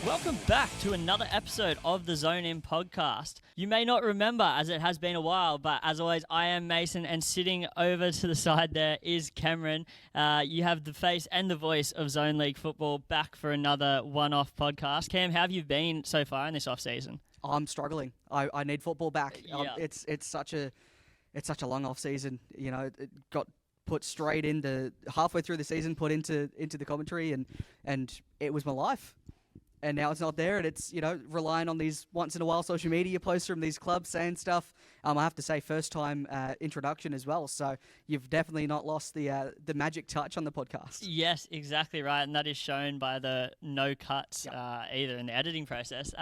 Welcome back to another episode of the Zone In podcast. You may not remember as it has been a while, but as always, I am Mason, and sitting over to the side there is Cameron. You have the face and the voice of Zone League football back for another one-off podcast. Cam, how have you been so far in this off-season? I'm struggling. I need football back. Yeah. It's such a long off season. You know, it got put straight into halfway through the season, put into the commentary, and it was my life. And now it's not there, and it's, you know, relying on these once in a while social media posts from these clubs saying stuff. I have to say, first time introduction as well. So you've definitely not lost the magic touch on the podcast. Yes, exactly right, and that is shown by the no cuts either in the editing process.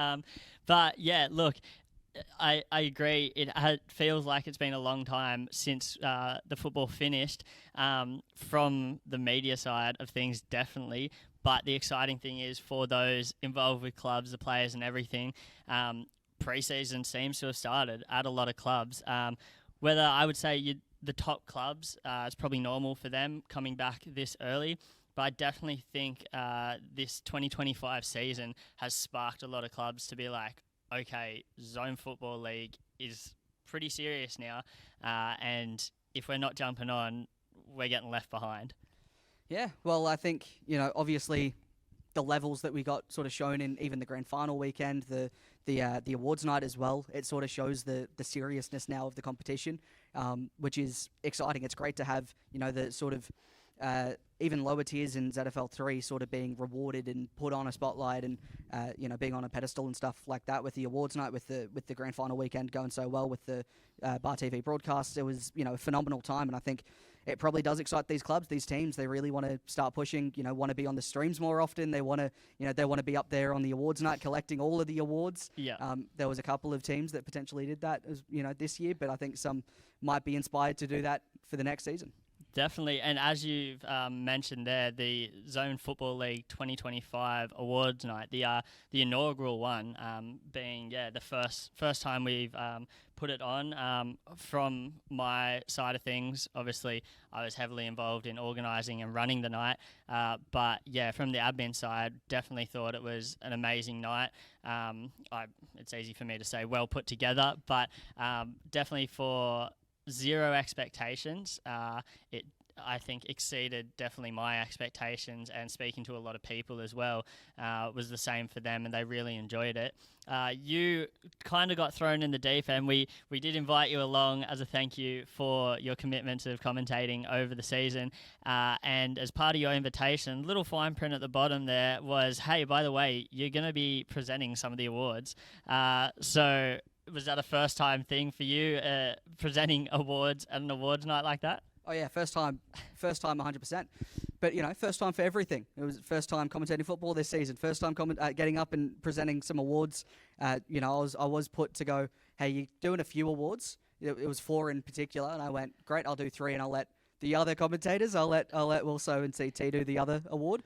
But yeah, look, I agree. It feels like it's been a long time since the football finished. From the media side of things, definitely. But the exciting thing is for those involved with clubs, the players and everything, pre-season seems to have started at a lot of clubs. Whether I would say the top clubs, it's probably normal for them coming back this early. But I definitely think this 2025 season has sparked a lot of clubs to be like, okay, Zone Football League is pretty serious now. And if we're not jumping on, we're getting left behind. Yeah, well, I think, you know, obviously the levels that we got sort of shown in even the grand final weekend, the awards night as well, it sort of shows the seriousness now of the competition, which is exciting. It's great to have, you know, the sort of even lower tiers in ZFL3 sort of being rewarded and put on a spotlight and, you know, being on a pedestal and stuff like that with the awards night, with the grand final weekend going so well with the Bar TV broadcasts. It was, you know, a phenomenal time, and I think it probably does excite these clubs, these teams. They really want to start pushing, you know, want to be on the streams more often. They want to, you know, they want to be up there on the awards night collecting all of the awards. Yeah. There was a couple of teams that potentially did that, you know, this year, but I think some might be inspired to do that for the next season. Definitely, and as you've mentioned there, the Zone Football League 2025 Awards Night, the inaugural one, being the first time we've put it on. From my side of things, obviously, I was heavily involved in organising and running the night, but yeah, from the admin side, definitely thought it was an amazing night. It's easy for me to say well put together, but definitely for zero expectations. It, I think, exceeded definitely my expectations, and speaking to a lot of people as well, was the same for them, and they really enjoyed it. You kind of got thrown in the deep end. We did invite you along as a thank you for your commitment of commentating over the season, and as part of your invitation, little fine print at the bottom there was, hey, by the way, you're going to be presenting some of the awards. So was that a first-time thing for you, presenting awards at an awards night like that? Oh yeah, first time 100%. But, you know, first time for everything. It was first time commentating football this season. First time getting up and presenting some awards. You know, I was put to go, hey, you're doing a few awards. It was 4 in particular, and I went, great, I'll do 3, and I'll let the other commentators, I'll let Wilso and CT do the other award.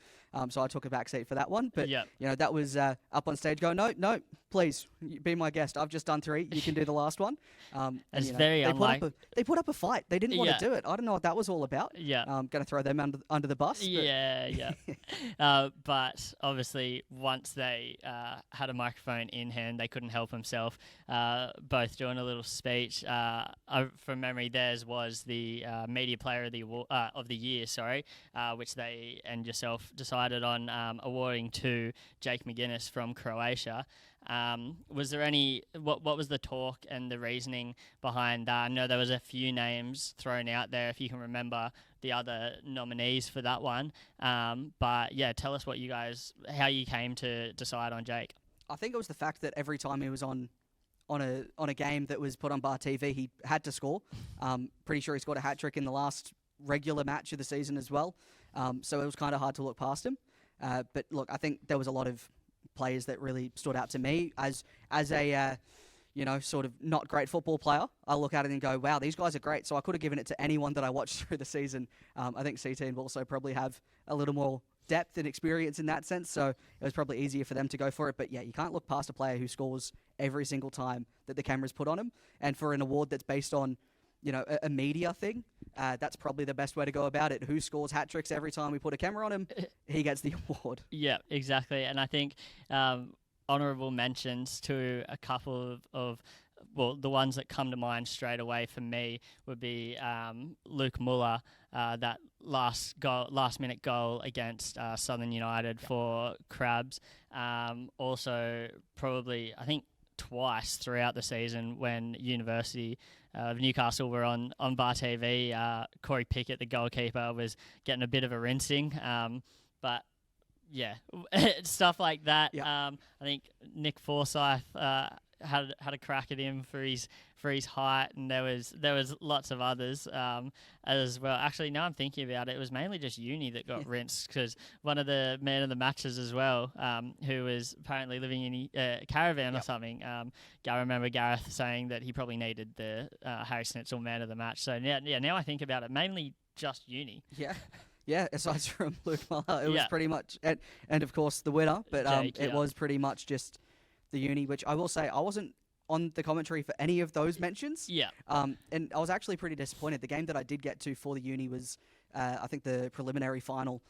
So I took a back seat for that one. But, you know, that was up on stage going, no, please, be my guest. I've just done 3. You can do the last one. It's, you know, very unlike. They put up a fight. They didn't want to do it. I don't know what that was all about. Yeah. Going to throw them under the bus. Yeah. But obviously, once they had a microphone in hand, they couldn't help themselves. Both doing a little speech. From memory, theirs was the media player of the year, which they and yourself decided on awarding to Jake McGuinness from Croatia. Was there any, what was the talk and the reasoning behind that? I know there was a few names thrown out there, if you can remember the other nominees for that one. But yeah, tell us how you came to decide on Jake. I think it was the fact that every time he was on a game that was put on Bar TV, he had to score. Pretty sure he scored a hat-trick in the last regular match of the season as well. So it was kind of hard to look past him. But look, I think there was a lot of players that really stood out to me as a you know, sort of not great football player. I look at it and go, wow, these guys are great. So I could have given it to anyone that I watched through the season. I think CT and also probably have a little more depth and experience in that sense, so it was probably easier for them to go for it. But yeah, you can't look past a player who scores every single time that the cameras put on him. And for an award that's based on, you know, a media thing, that's probably the best way to go about it. Who scores hat tricks every time we put a camera on him, he gets the award. Yeah, exactly. And I think honourable mentions to a couple of well, the ones that come to mind straight away for me would be Luke Muller, that last minute goal against Southern United for Crabs. Also, probably, I think, twice throughout the season when University of Newcastle were on Bar TV. Corey Pickett, the goalkeeper, was getting a bit of a rinsing. But yeah, stuff like that. Yep. I think Nick Forsyth had a crack at him for his height, and there was lots of others as well. Actually, now I'm thinking about it, it was mainly just Uni that got rinsed, because one of the man of the matches as well, who was apparently living in a caravan or something. I remember Gareth saying that he probably needed the Harry Snitzel man of the match. So now I think about it, mainly just Uni. Yeah. Yeah, aside from Luke Muller, it was pretty much, and of course the winner, but Jake, it was pretty much just the Uni, which I will say I wasn't on the commentary for any of those mentions. Yeah. And I was actually pretty disappointed. The game that I did get to for the Uni was, I think, the preliminary final,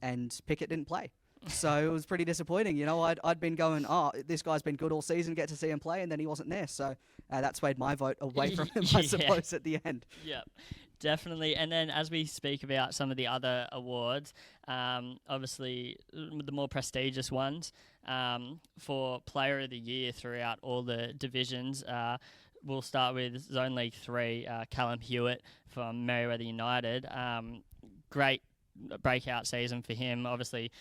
and Pickett didn't play. So it was pretty disappointing. You know, I'd been going, this guy's been good all season, get to see him play, and then he wasn't there. So that swayed my vote away from him, I suppose, at the end. Yeah. Definitely. And then as we speak about some of the other awards, obviously the more prestigious ones, for Player of the Year throughout all the divisions, we'll start with Zone League 3, Callum Hewitt from Merewether United. Great breakout season for him. Obviously,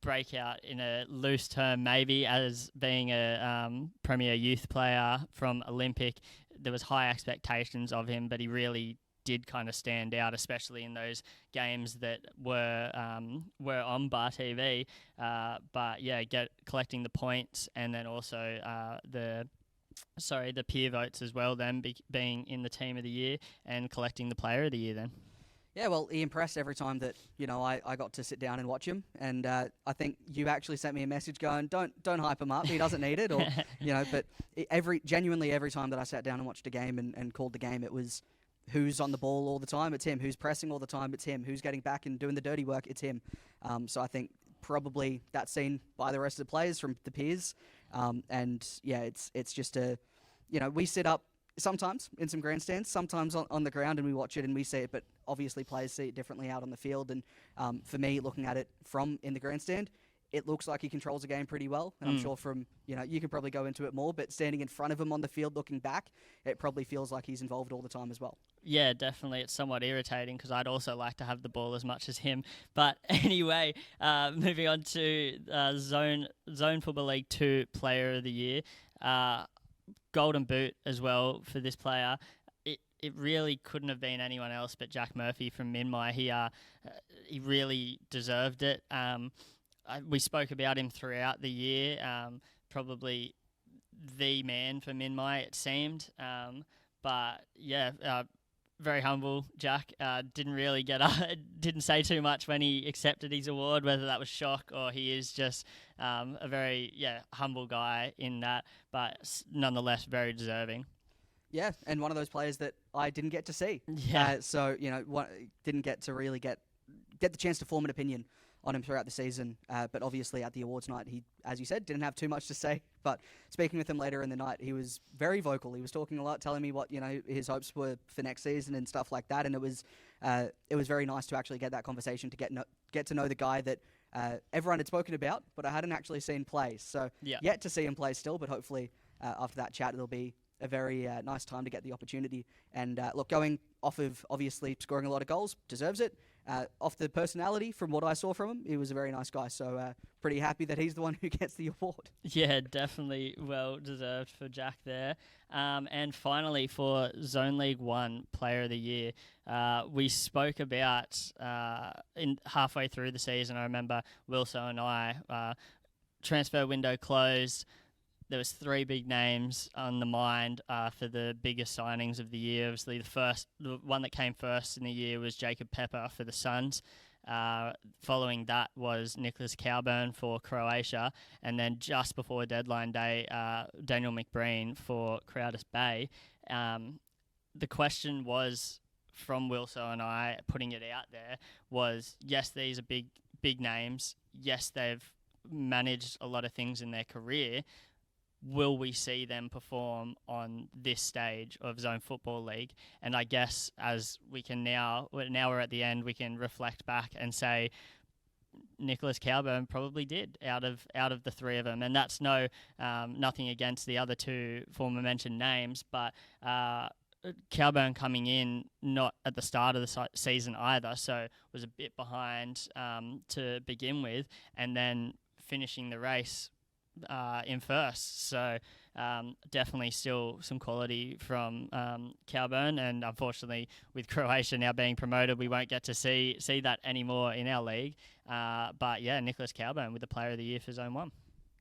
breakout in a loose term maybe as being a Premier Youth player from Olympic. There was high expectations of him, but he really did kind of stand out, especially in those games that were on Bar TV. But yeah, collecting the points, and then also the peer votes as well. Then being in the Team of the Year and collecting the Player of the Year. Then. Yeah, well, he impressed every time that I got to sit down and watch him, and I think you actually sent me a message going, don't hype him up, he doesn't need it, or But genuinely every time that I sat down and watched a game and called the game, it was who's on the ball all the time, it's him. Who's pressing all the time, it's him. Who's getting back and doing the dirty work, it's him. So I think probably that's seen by the rest of the players from the peers, and yeah, it's just we sit up sometimes in some grandstands, sometimes on the ground, and we watch it and we see it, but obviously players see it differently out on the field. And for me, looking at it from in the grandstand, it looks like he controls the game pretty well. And I'm sure from, you could probably go into it more, but standing in front of him on the field looking back, it probably feels like he's involved all the time as well. Yeah, definitely. It's somewhat irritating because I'd also like to have the ball as much as him. But anyway, moving on to Zone Football League 2 Player of the Year. Golden Boot as well for this player. It really couldn't have been anyone else but Jack Murphy from Minmai. He really deserved it. We spoke about him throughout the year. Probably the man for Minmai, it seemed. But yeah, very humble. Jack didn't really didn't say too much when he accepted his award, whether that was shock or he is just a very humble guy in that, but nonetheless very deserving. Yeah, and one of those players that I didn't get to see. Yeah. Didn't get to really get the chance to form an opinion on him throughout the season. But obviously at the awards night, he, as you said, didn't have too much to say. But speaking with him later in the night, he was very vocal. He was talking a lot, telling me what his hopes were for next season and stuff like that. And it was very nice to actually get that conversation, to get to know the guy that everyone had spoken about, but I hadn't actually seen play. So yet to see him play still, but hopefully after that chat, it'll be a very nice time to get the opportunity. And look, going off of obviously scoring a lot of goals, deserves it. Off the personality, from what I saw from him, he was a very nice guy. So pretty happy that he's the one who gets the award. Yeah, definitely well deserved for Jack there. And finally, for Zone League 1 Player of the Year, we spoke about in halfway through the season. I remember Wilson and I, transfer window closed. There was 3 big names on the mind for the biggest signings of the year. Obviously, the one that came first in the year was Jacob Pepper for the Suns. Following that was Nicholas Cowburn for Croatia. And then just before deadline day, Daniel McBreen for Crowders Bay. The question was from Wilso and I putting it out there was, yes, these are big names. Yes, they've managed a lot of things in their career. Will we see them perform on this stage of Zone Football League? And I guess as we can now we're at the end, we can reflect back and say Nicholas Cowburn probably did out of the three of them, and that's nothing against the other two former mentioned names, but Cowburn coming in not at the start of the season either, so was a bit behind to begin with, and then finishing the race in first. So definitely still some quality from Cowburn, and unfortunately with Croatia now being promoted, we won't get to see that anymore in our league. But yeah, Nicholas Cowburn with the Player of the Year for Zone 1.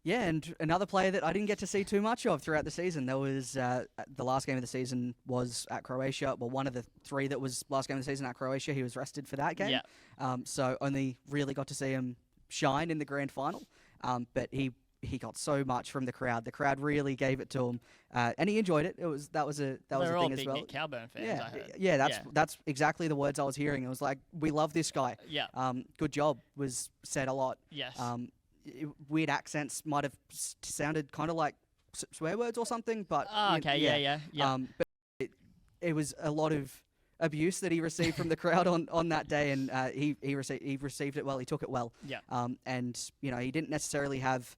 Yeah, and another player that I didn't get to see too much of throughout the season. There was the last game of the season was at Croatia. Well, one of the three that was last game of the season at Croatia. He was rested for that game. Yeah. So only really got to see him shine in the grand final. But he got so much from the crowd. The crowd really gave it to him, and he enjoyed it. That was a thing as well. They're all big Nick Cowburn fans. I heard. Yeah, that's exactly the words I was hearing. It was like, we love this guy. Yeah. Good job was said a lot. Yes. Weird accents might have sounded kind of like swear words or something, but okay, yeah. But it was a lot of abuse that he received from the crowd on that day, and he received it well. He took it well. Yeah. And he didn't necessarily have.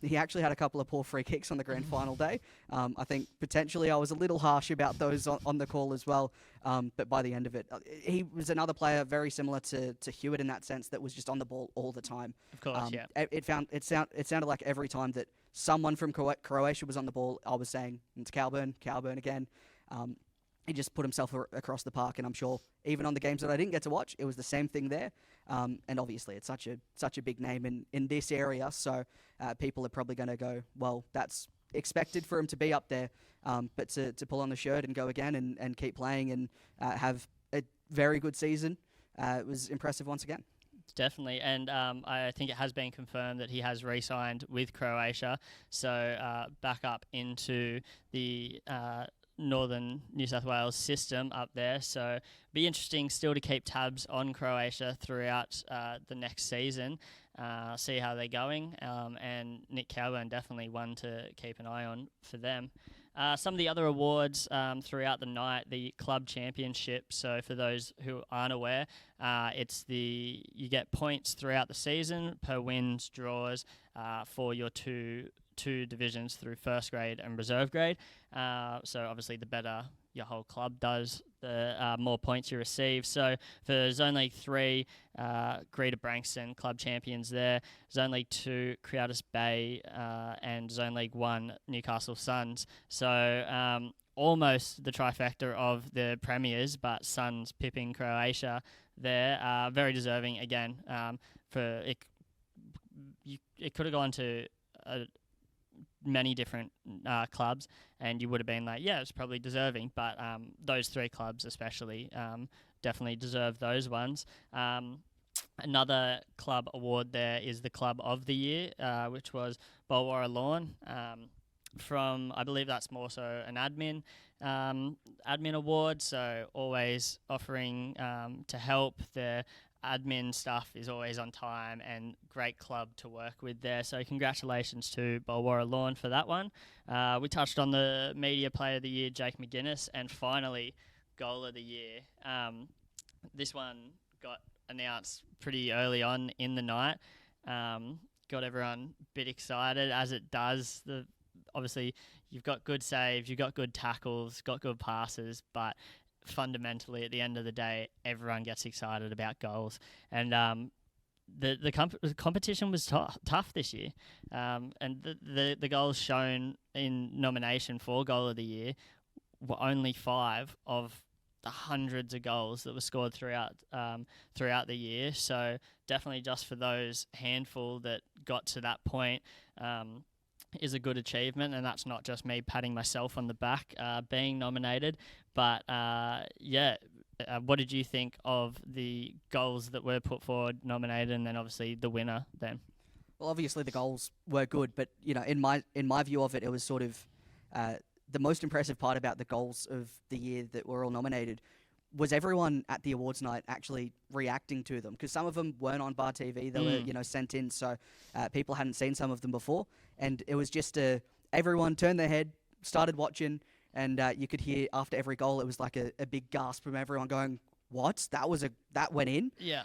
He actually had a couple of poor free kicks on the grand final day. I think potentially I was a little harsh about those on the call as well. But by the end of it, he was another player very similar to Hewitt in that sense, that was just on the ball all the time. Of course, yeah. It sounded like every time that someone from Croatia was on the ball, I was saying, it's Cowburn again. He just put himself across the park, and I'm sure even on the games that I didn't get to watch, it was the same thing there. And obviously, it's such a big name in this area, so people are probably going to go, well, that's expected for him to be up there. But to pull on the shirt and go again and keep playing and have a very good season, it was impressive once again. Definitely, and I think it has been confirmed that he has re-signed with Croatia, so back up into the northern New South Wales system up there. So be interesting still to keep tabs on Croatia throughout the next season, see how they're going, and Nick Cowburn definitely one to keep an eye on for them. Some of the other awards throughout the night, the club championship. So for those who aren't aware, you get points throughout the season per wins, draws for your two divisions through first grade and reserve grade. So obviously the better your whole club does, the more points you receive. So for Zone League 3, Greater Branxton club champions there. Zone League 2, Criatis Bay, and Zone League 1, Newcastle Suns. So almost the trifecta of the premiers, but Suns pipping Croatia there. Very deserving again. It could have gone to many different clubs, and you would have been like, yeah, it's probably deserving, but those three clubs especially definitely deserve those ones. Another club award there is the Club of the Year, which was Bulwarra Lawn. From, I believe that's more so an admin award, so always offering to help. Their admin stuff is always on time, and great club to work with there. So congratulations to Bulwarra Lawn for that one. We touched on the Media Player of the Year, Jake McGuinness, and finally Goal of the Year. This one got announced pretty early on in the night. Got everyone a bit excited, as it does. Obviously, you've got good saves, you've got good tackles, got good passes, but fundamentally, at the end of the day, everyone gets excited about goals. And the competition was tough this year. And the goals shown in nomination for Goal of the Year were only 5 of the hundreds of goals that were scored throughout the year. So definitely just for those handful that got to that point, is a good achievement, and that's not just me patting myself on the back being nominated, but what did you think of the goals that were put forward, nominated, and then obviously the winner then? Well, obviously the goals were good, but in my view of it, it was sort of the most impressive part about the goals of the year that were all nominated was everyone at the awards night actually reacting to them? Because some of them weren't on Bar TV; they were, sent in, so people hadn't seen some of them before, and it was just everyone turned their head, started watching, and you could hear after every goal, it was like a big gasp from everyone going, "What? That went in?" Yeah.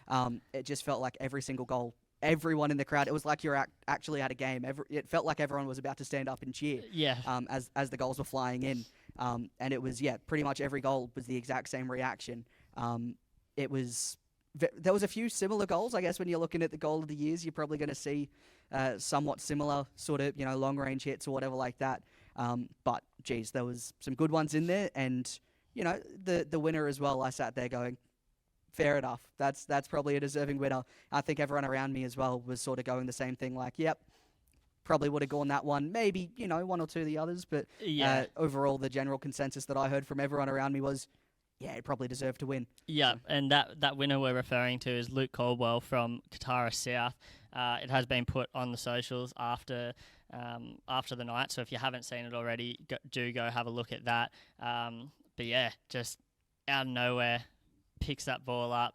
It just felt like every single goal. Everyone in the crowd, it was like you're actually at a game. It felt like everyone was about to stand up and cheer. Yeah. As the goals were flying in, and it was pretty much every goal was the exact same reaction. There was a few similar goals. I guess when you're looking at the goal of the years, you're probably going to see somewhat similar sort of long range hits or whatever like that. But geez, there was some good ones in there, and the winner as well. I sat there going, fair enough. That's probably a deserving winner. I think everyone around me as well was sort of going the same thing, like, yep, probably would have gone that one. Maybe, one or two of the others, but overall the general consensus that I heard from everyone around me was, yeah, it probably deserved to win. Yeah, and that winner we're referring to is Luke Caldwell from Katara South. It has been put on the socials after the night, so if you haven't seen it already, do go have a look at that. But yeah, just out of nowhere, picks that ball up,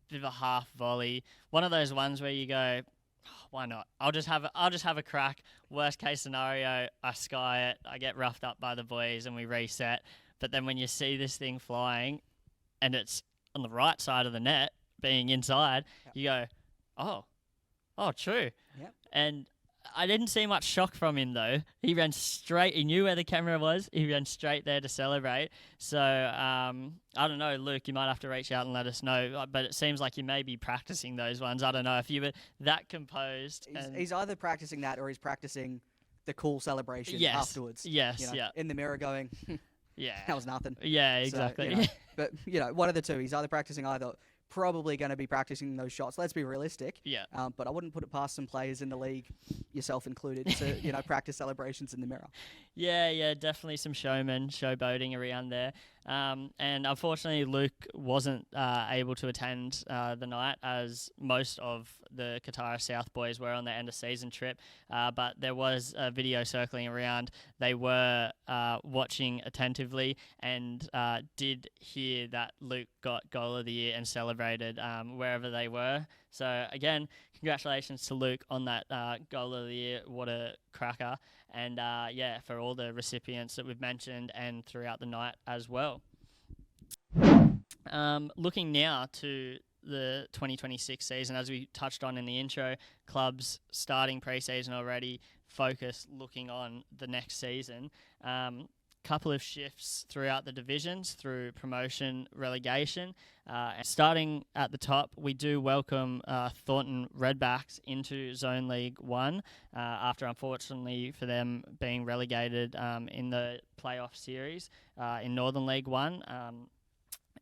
bit of a half volley. One of those ones where you go, oh, why not? I'll just have a crack. Worst case scenario, I sky it, I get roughed up by the boys, and we reset. But then when you see this thing flying, and it's on the right side of the net, being inside, you go, oh, true. Yep. And I didn't see much shock from him, though. He ran straight. He knew where the camera was. He ran straight there to celebrate. So, I don't know, Luke, you might have to reach out and let us know. But it seems like you may be practicing those ones. I don't know if you were that composed. He's either practicing that or he's practicing the cool celebration afterwards. Yes, in the mirror going, yeah, that was nothing. Yeah, exactly. So, but, one of the two. He's either practicing probably going to be practicing those shots. Let's be realistic. Yeah. But I wouldn't put it past some players in the league, yourself included, to practice celebrations in the mirror. Yeah, definitely some showboating around there. And unfortunately, Luke wasn't able to attend the night, as most of the Katara South boys were on their end of season trip. But there was a video circling around. They were watching attentively and did hear that Luke got goal of the year and celebrated wherever they were. So again, congratulations to Luke on that goal of the year. What a cracker. And for all the recipients that we've mentioned and throughout the night as well. Looking now to the 2026 season, as we touched on in the intro, clubs starting pre-season already, focus looking on the next season. Couple of shifts throughout the divisions through promotion, relegation. And starting at the top, we do welcome Thornton Redbacks into Zone League 1 after, unfortunately, for them being relegated in the playoff series in Northern League 1.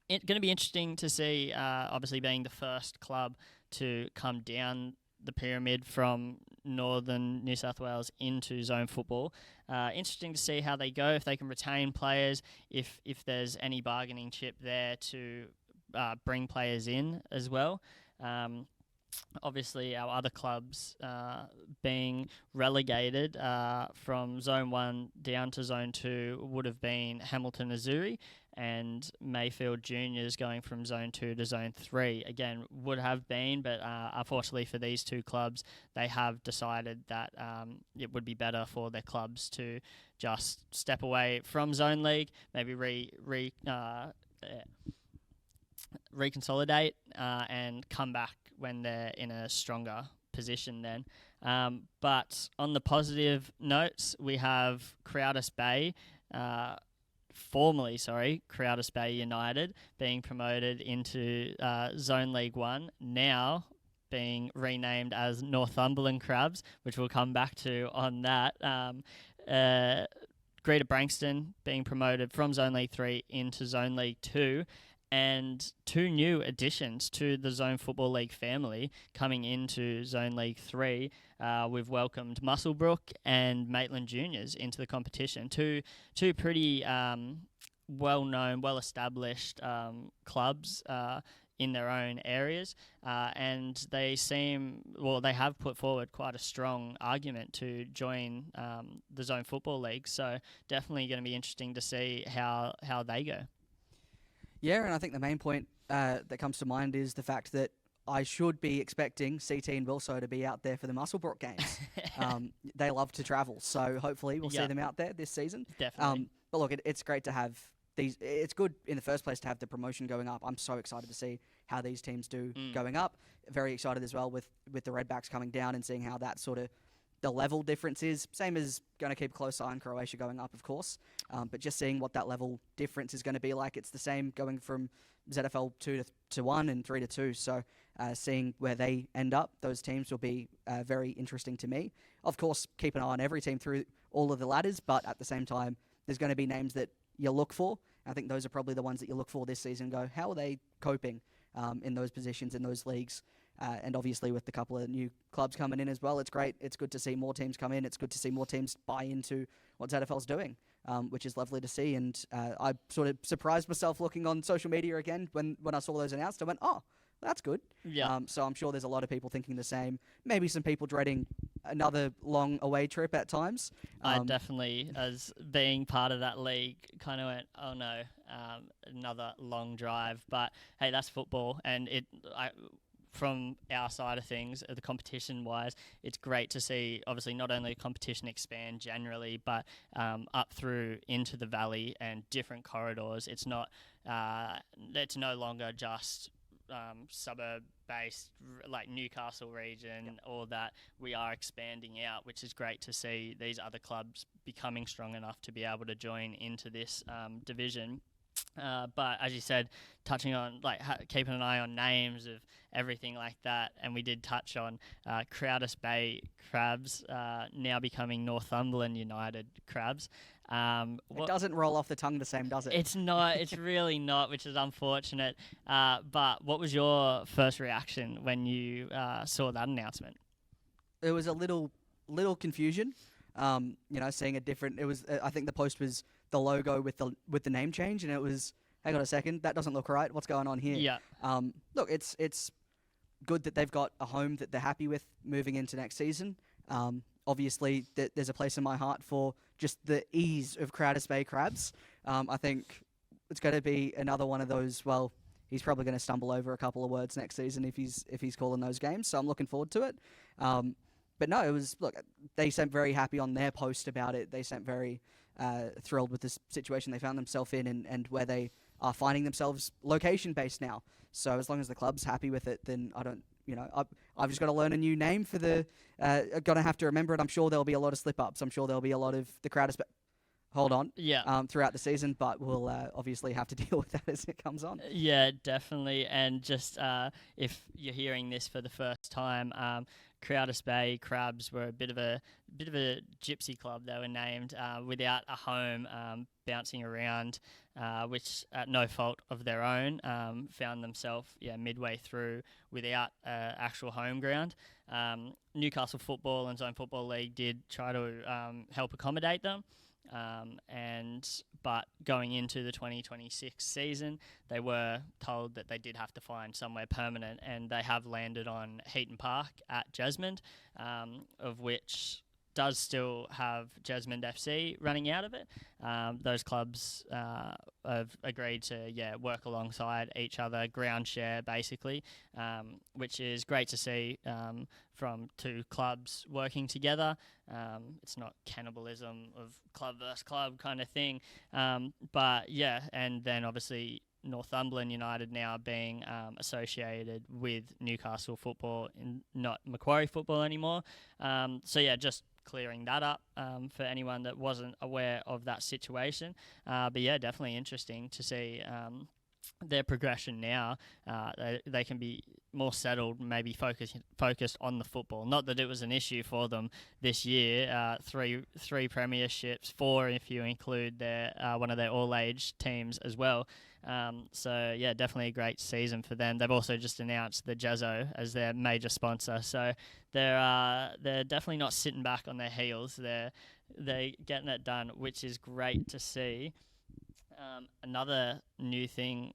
It's going to be interesting to see, obviously being the first club to come down the pyramid from Northern New South Wales into zone football. Interesting to see how they go, if they can retain players, if there's any bargaining chip there to bring players in as well. Obviously, our other clubs being relegated from Zone 1 down to Zone 2 would have been Hamilton Azuri, and Mayfield Juniors going from Zone 2 to Zone 3. Again, would have been, but unfortunately for these two clubs, they have decided that it would be better for their clubs to just step away from Zone League, maybe reconsolidate and come back when they're in a stronger position then. But on the positive notes, we have Crowders Bay, Crowders Bay United being promoted into Zone League 1, now being renamed as Northumberland Crabs, which we'll come back to on that. Greater Branxton being promoted from Zone League 3 into Zone League 2, and two new additions to the Zone Football League family coming into Zone League 3. We've welcomed Musselbrook and Maitland Juniors into the competition. Two pretty well-known, well-established clubs in their own areas, and they have put forward quite a strong argument to join the Zone Football League. So definitely going to be interesting to see how they go. Yeah, and I think the main point that comes to mind is the fact that I should be expecting CT and Wilso to be out there for the Musselbrook games. They love to travel, so hopefully we'll see them out there this season. Definitely. But look, it's great to have these. It's good in the first place to have the promotion going up. I'm so excited to see how these teams do going up. Very excited as well with the Redbacks coming down and seeing how that sort of the level difference is. Same as going to keep a close eye on Croatia going up, of course. But just seeing what that level difference is going to be like. It's the same going from ZFL 2 to 1 and 3 to 2. So seeing where they end up, those teams will be very interesting to me. Of course, keep an eye on every team through all of the ladders, but at the same time, there's going to be names that you look for. I think those are probably the ones that you look for this season. Go, how are they coping in those positions, in those leagues? And obviously with the couple of new clubs coming in as well, it's great. It's good to see more teams come in. It's good to see more teams buy into what ZFL's doing, which is lovely to see. And I sort of surprised myself looking on social media again when I saw those announced. I went, oh, that's good. Yeah. So I'm sure there's a lot of people thinking the same. Maybe some people dreading another long away trip at times. I definitely, as being part of that league, kind of went, oh no, another long drive. But hey, that's football, and from our side of things, the competition-wise, it's great to see, obviously, not only competition expand generally, but up through into the valley and different corridors. It's not, it's no longer just suburb-based, like Newcastle region, or that. We are expanding out, which is great to see these other clubs becoming strong enough to be able to join into this division. But as you said, touching on keeping an eye on names of everything like that, and we did touch on Crowders Bay Crabs now becoming Northumberland United Crabs. It doesn't roll off the tongue the same, does it? It's not. It's really not, which is unfortunate. But what was your first reaction when you saw that announcement? There was a little confusion. Seeing a different. It was. I think the post was the logo with the name change, and it was. Hang on a second, that doesn't look right. What's going on here? Yeah. Look, it's good that they've got a home that they're happy with moving into next season. Obviously, there's a place in my heart for just the ease of Crowders Bay Crabs. I think it's going to be another one of those. Well, he's probably going to stumble over a couple of words next season if he's calling those games. So I'm looking forward to it. But no, it was, look, they seemed very happy on their post about it. They seemed very thrilled with the situation they found themselves in and where they are finding themselves location-based now. So as long as the club's happy with it, then I don't, I've just got to learn a new name for the, got to have to remember it. I'm sure there'll be a lot of slip-ups. I'm sure there'll be a lot of the Crowders, hold on, throughout the season, but we'll obviously have to deal with that as it comes on. Yeah, definitely. And just if you're hearing this for the first time, Crowders Bay Crabs were a bit of a gypsy club. They were named without a home, bouncing around, which at no fault of their own found themselves midway through without actual home ground. Newcastle Football and Zone Football League did try to help accommodate them. But going into the 2026 season, they were told that they did have to find somewhere permanent, and they have landed on Heaton Park at Jesmond, of which does still have Jesmond FC running out of it. Those clubs have agreed to work alongside each other, ground share basically, which is great to see from two clubs working together. It's not cannibalism of club versus club kind of thing. But yeah, and then obviously Northumberland United now being associated with Newcastle Football and not Macquarie Football anymore. So yeah, just clearing that up for anyone that wasn't aware of that situation. But yeah, definitely interesting to see their progression now. They can be more settled, maybe focused on the football. Not that it was an issue for them this year. Three premierships, 4 if you include their one of their all-age teams as well. So yeah, definitely a great season for them. They've also just announced the Jazzo as their major sponsor, so they're definitely not sitting back on their heels. They're getting it done, which is great to see. Another new thing,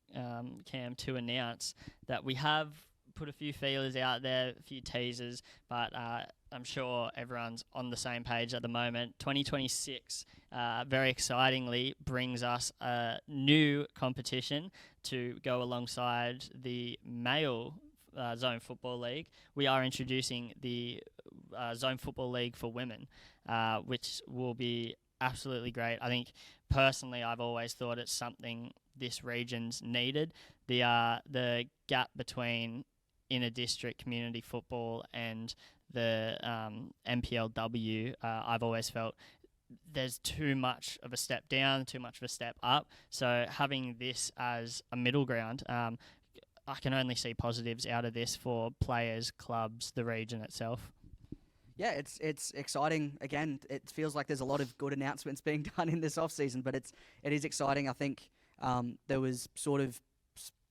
Cam, to announce that we have put a few feelers out there, a few teasers, but I'm sure everyone's on the same page at the moment. 2026, very excitingly, brings us a new competition to go alongside the male Zone Football League. We are introducing the Zone Football League for women, which will be absolutely great. I think personally, I've always thought it's something this region's needed. The gap between inner district community football and the MPLW, I've always felt there's too much of a step down, too much of a step up. So having this as a middle ground, I can only see positives out of this for players, clubs, the region itself. Yeah, it's exciting. Again, it feels like there's a lot of good announcements being done in this off season, but it is exciting. I think there was sort of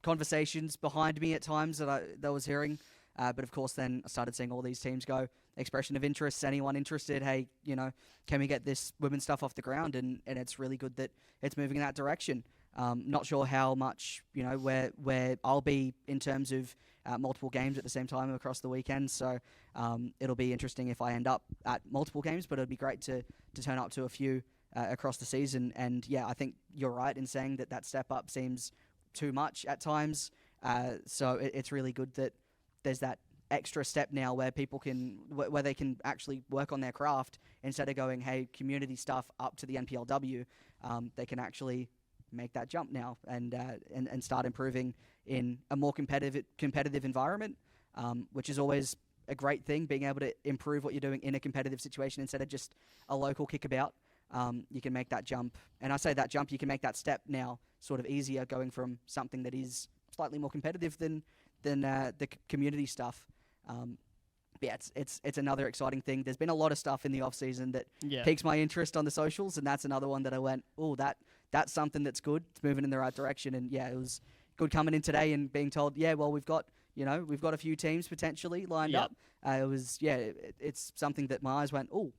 conversations behind me at times that I was hearing, but of course then I started seeing all these teams go. Expression of interest, anyone interested, hey, can we get this women's stuff off the ground? And it's really good that it's moving in that direction. Not sure how much, where I'll be in terms of multiple games at the same time across the weekend. So it'll be interesting if I end up at multiple games, but it'd be great to turn up to a few across the season. And yeah, I think you're right in saying that step up seems too much at times. So it's really good that there's that extra step now where people can, where they can actually work on their craft instead of going, hey, community stuff up to the NPLW. They can actually make that jump now and start improving in a more competitive environment, which is always a great thing, being able to improve what you're doing in a competitive situation instead of just a local kickabout. You can make that jump. And I say that jump, you can make that step now sort of easier, going from something that is slightly more competitive than the community stuff. Yeah, it's another exciting thing. There's been a lot of stuff in the off season that piques my interest on the socials, and that's another one that I went, oh, that's something that's good. It's moving in the right direction. And yeah, it was good coming in today and being told, yeah, well, we've got a few teams potentially lined up. It's something that my eyes went, oh,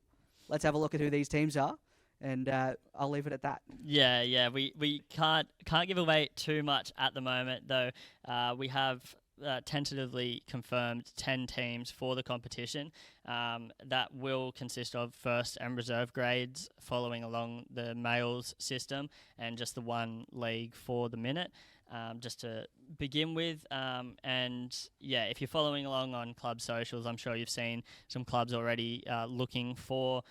let's have a look at who these teams are. And I'll leave it at that. Yeah. We can't give away too much at the moment, though. We have tentatively confirmed 10 teams for the competition. That will consist of first and reserve grades following along the males system, and just the one league for the minute, just to begin with. And yeah, if you're following along on club socials, I'm sure you've seen some clubs already looking for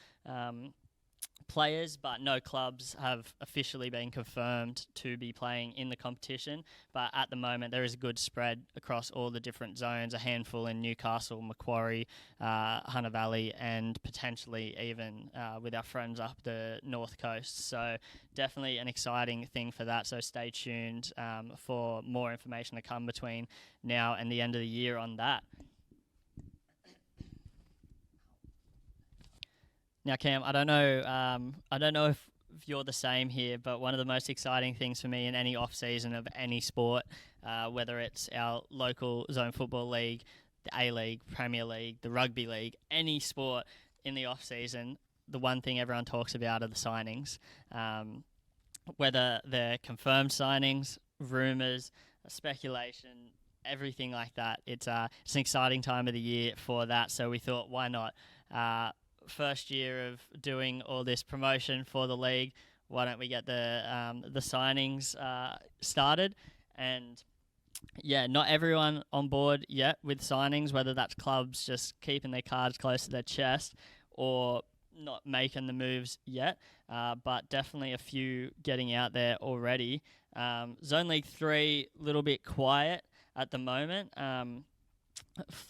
players, but no clubs have officially been confirmed to be playing in the competition. But at the moment, there is a good spread across all the different zones, a handful in Newcastle, Macquarie, Hunter Valley, and potentially even with our friends up the North Coast. So definitely an exciting thing for that. So stay tuned for more information to come between now and the end of the year on that. Now, Cam, I don't know if you're the same here, but one of the most exciting things for me in any off-season of any sport, whether it's our local Zone Football League, the A-League, Premier League, the Rugby League, any sport in the off-season, the one thing everyone talks about are the signings. Whether they're confirmed signings, rumours, speculation, everything like that. It's an exciting time of the year for that, so we thought, why not? First year of doing all this promotion for the league, why don't we get the signings started? And yeah, not everyone on board yet with signings, whether that's clubs just keeping their cards close to their chest or not making the moves yet, but definitely a few getting out there already. Zone League 3, a little bit quiet at the moment.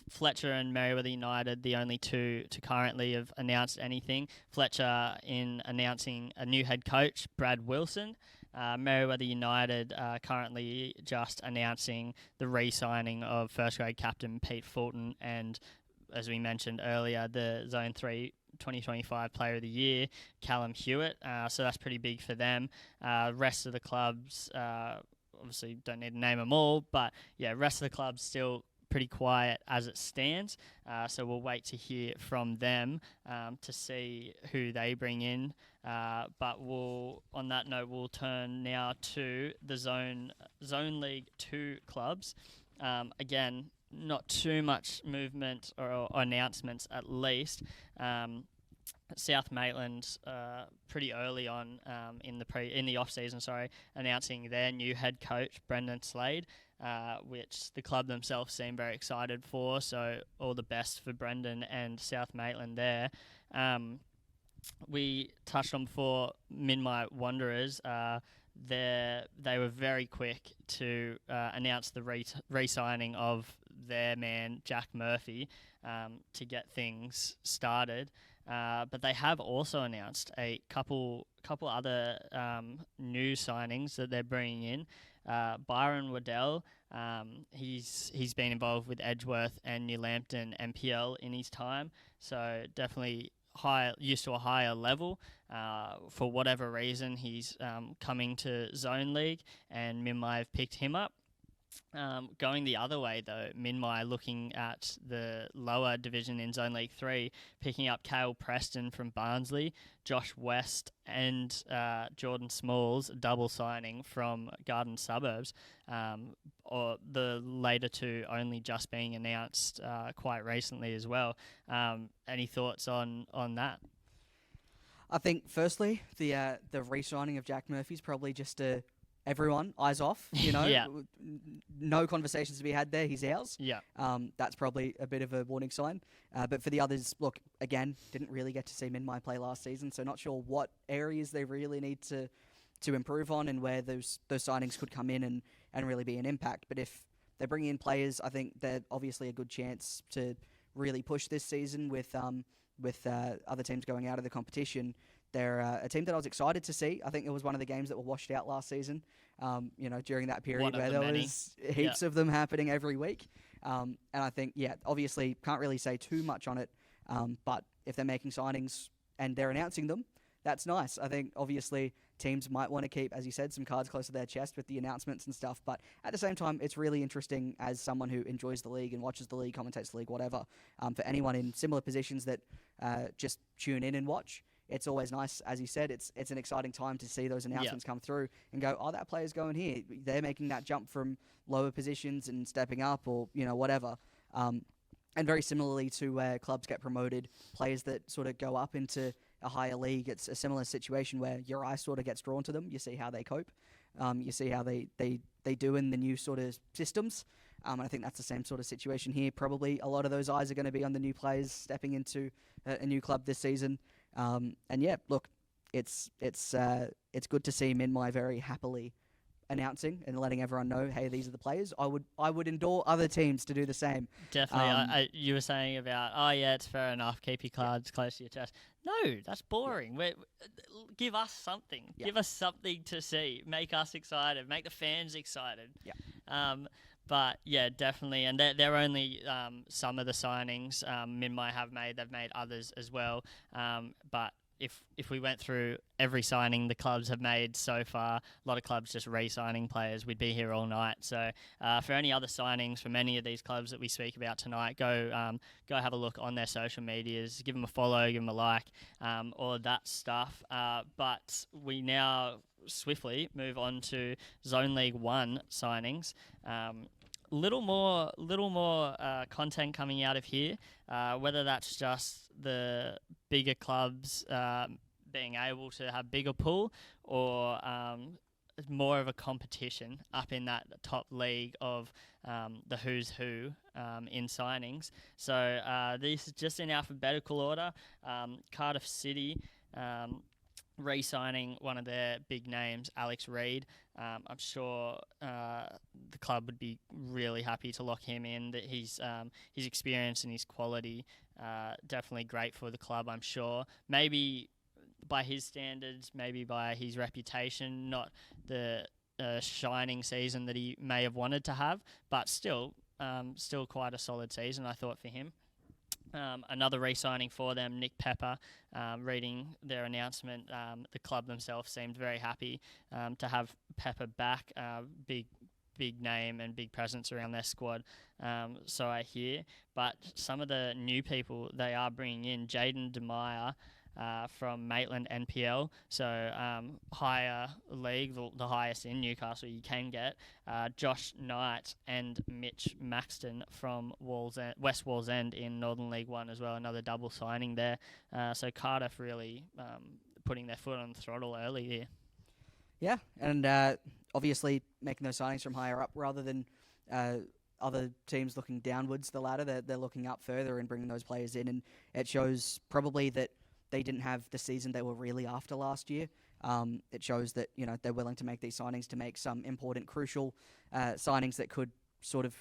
Fletcher and Merewether United, the only two to currently have announced anything. Fletcher in announcing a new head coach, Brad Wilson. Merewether United currently just announcing the re-signing of first grade captain Pete Fulton, and as we mentioned earlier, the Zone 3 2025 Player of the Year, Callum Hewitt. So that's pretty big for them. Rest of the clubs, obviously don't need to name them all, but yeah, rest of the clubs still pretty quiet as it stands, so we'll wait to hear from them to see who they bring in. But on that note, we'll turn now to the Zone League 2 clubs. Again, not too much movement or announcements at least. South Maitland pretty early on in the off season, announcing their new head coach Brendan Slade, which the club themselves seem very excited for. So all the best for Brendan and South Maitland there. We touched on before Minmi Wanderers. They were very quick to announce the re-signing of their man Jack Murphy to get things started. But they have also announced a couple other new signings that they're bringing in. Byron Waddell, he's been involved with Edgeworth and New Lambton MPL in his time, so definitely used to a higher level. For whatever reason, he's coming to Zone League, and Minmi have picked him up. Going the other way, though, Minmi looking at the lower division in Zone League 3, picking up Cale Preston from Barnsley, Josh West and Jordan Smalls, double signing from Garden Suburbs, or the later two only just being announced quite recently as well. Any thoughts on that? I think, firstly, the re-signing of Jack Murphy's probably just everyone, eyes off, Yeah. No conversations to be had there, he's ours. Yeah. That's probably a bit of a warning sign. But for the others, look, again, didn't really get to see Minmi play last season, so not sure what areas they really need to improve on and where those signings could come in and really be an impact. But if they're bringing in players, I think they're obviously a good chance to really push this season with other teams going out of the competition. They're a team that I was excited to see. I think it was one of the games that were washed out last season, during that period where there was heaps of them happening every week. And I think, obviously can't really say too much on it. But if they're making signings and they're announcing them, that's nice. I think, obviously, teams might want to keep, as you said, some cards close to their chest with the announcements and stuff. But at the same time, it's really interesting as someone who enjoys the league and watches the league, commentates the league, whatever, for anyone in similar positions that just tune in and watch. It's always nice, as you said, it's an exciting time to see those announcements come through and go, oh, that player's going here. They're making that jump from lower positions and stepping up or, whatever. And very similarly to where clubs get promoted, players that sort of go up into a higher league, it's a similar situation where your eye sort of gets drawn to them. You see how they cope. You see how they do in the new sort of systems. And I think that's the same sort of situation here. Probably a lot of those eyes are going to be on the new players stepping into a new club this season. Look, it's good to see Minmi very happily announcing and letting everyone know, hey, these are the players. I would endorse other teams to do the same. Definitely. You were saying about, it's fair enough, keep your cards close to your chest. No, that's boring. Give us something. Yeah. Give us something to see. Make us excited. Make the fans excited. Yeah. But yeah, definitely, and they're only some of the signings Minmi have made. They've made others as well. But if we went through every signing the clubs have made so far, a lot of clubs just re-signing players, we'd be here all night. So for any other signings from any of these clubs that we speak about tonight, go have a look on their social medias, give them a follow, give them a like, all of that stuff. But we now swiftly move on to Zone League 1 signings. Little more content coming out of here, whether that's just the bigger clubs being able to have bigger pool or more of a competition up in that top league of the who's who in signings. So this is just in alphabetical order. Cardiff City re-signing one of their big names, Alex Reid. I'm sure the club would be really happy to lock him in. That his experience and his quality definitely great for the club, I'm sure. Maybe by his standards, maybe by his reputation, not the shining season that he may have wanted to have, but still quite a solid season, I thought, for him. Another re-signing for them, Nick Pepper. Reading their announcement, the club themselves seemed very happy to have Pepper back. Big name and big presence around their squad, so I hear. But some of the new people they are bringing in, Jaden DeMeyer, from Maitland NPL, so higher league, the highest in Newcastle you can get. Josh Knight and Mitch Maxton from West Wallsend in Northern League One as well, another double signing there. So Cardiff really putting their foot on the throttle early here. Yeah, and obviously making those signings from higher up rather than other teams looking downwards the ladder. They're looking up further and bringing those players in, and it shows probably that they didn't have the season they were really after last year. It shows that they're willing to make these signings to make some important, crucial signings that could sort of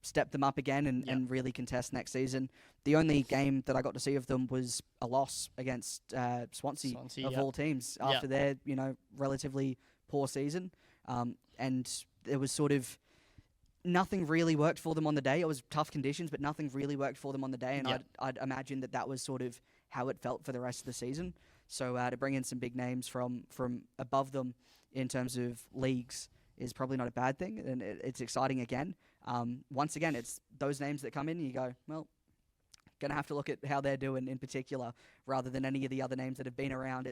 step them up again and really contest next season. The only game that I got to see of them was a loss against Swansea of all teams after their relatively poor season, and it was sort of nothing really worked for them on the day. It was tough conditions, but nothing really worked for them on the day, and I'd imagine that was sort of how it felt for the rest of the season. So to bring in some big names from above them in terms of leagues is probably not a bad thing, and it's exciting again. Once again, it's those names that come in and you go, well, going to have to look at how they're doing in particular rather than any of the other names that have been around.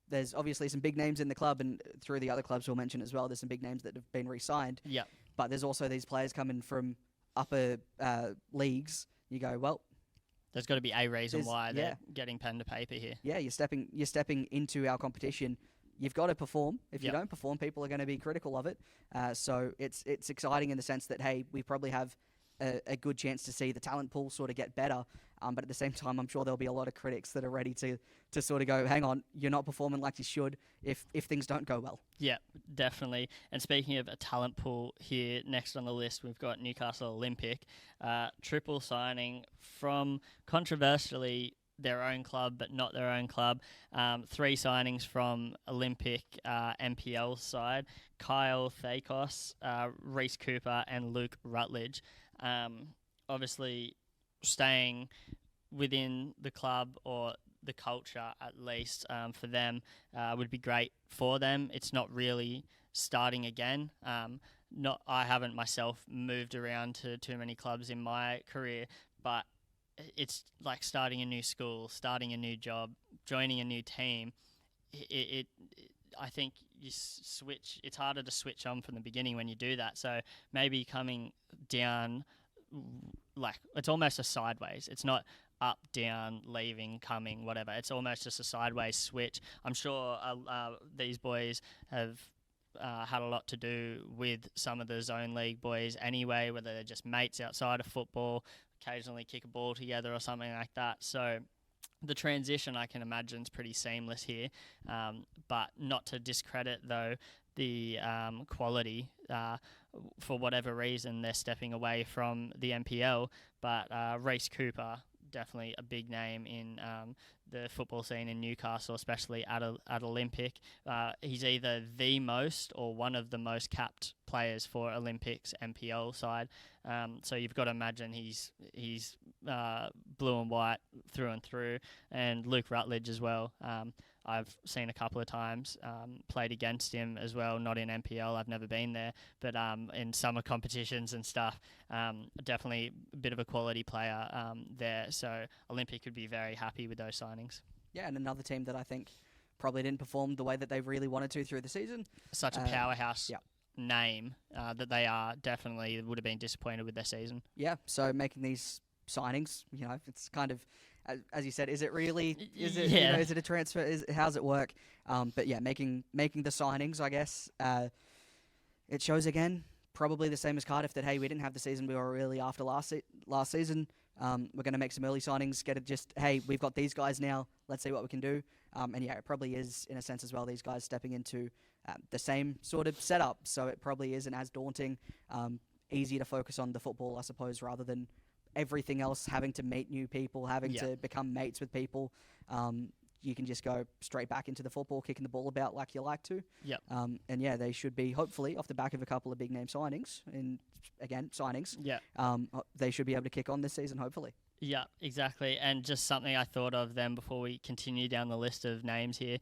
There's obviously some big names in the club, and through the other clubs we'll mention as well, there's some big names that have been re-signed. Yeah. But there's also these players coming from upper leagues. You go, well, there's got to be a reason why they're getting pen to paper here. Yeah, you're stepping into our competition. You've got to perform. If you don't perform, people are going to be critical of it. So it's exciting in the sense that, hey, we probably have a good chance to see the talent pool sort of get better. But at the same time, I'm sure there'll be a lot of critics that are ready to sort of go, hang on, you're not performing like you should if things don't go well. Yeah, definitely. And speaking of a talent pool here, next on the list, we've got Newcastle Olympic. Triple signing from, controversially, their own club, but not their own club. 3 signings from Olympic NPL side: Kyle Thakos, Reese Cooper, and Luke Rutledge. Obviously, staying within the club or the culture, at least for them, would be great for them. It's not really starting again. I haven't myself moved around to too many clubs in my career, but it's like starting a new school, starting a new job, joining a new team. I think you switch. It's harder to switch on from the beginning when you do that. So maybe coming down, like it's almost a sideways. It's not up, down, leaving, coming, whatever. It's almost just a sideways switch. I'm sure these boys have had a lot to do with some of the zone league boys anyway, whether they're just mates outside of football, occasionally kick a ball together or something like that. So the transition, I can imagine, is pretty seamless here. But not to discredit, though, the quality. For whatever reason, they're stepping away from the NPL. But Reese Cooper, definitely a big name in the football scene in Newcastle, especially at Olympic. He's either the most or one of the most capped players for Olympic's NPL side. So you've got to imagine he's blue and white through and through. And Luke Rutledge as well. I've seen a couple of times, played against him as well, not in NPL, I've never been there, but in summer competitions and stuff. Definitely a bit of a quality player there, so Olympic could be very happy with those signings. Yeah, and another team that I think probably didn't perform the way that they really wanted to through the season. Such a powerhouse name that they are, definitely would have been disappointed with their season. Yeah, so making these signings, it's kind of, as you said, is it really? Is it? Yeah. Is it a transfer? How's it work? But yeah, making the signings, I guess. It shows again, probably the same as Cardiff, that hey, we didn't have the season we were really after last season. We're going to make some early signings. Hey, we've got these guys now. Let's see what we can do. And yeah, it probably is in a sense as well. These guys stepping into the same sort of setup, so it probably isn't as daunting. Easy to focus on the football, I suppose, rather than everything else, having to meet new people, having to become mates with people. You can just go straight back into the football, kicking the ball about like you like to. Yep. And yeah, they should be, hopefully, off the back of a couple of big name signings, they should be able to kick on this season, hopefully. Yeah, exactly. And just something I thought of then before we continue down the list of names here.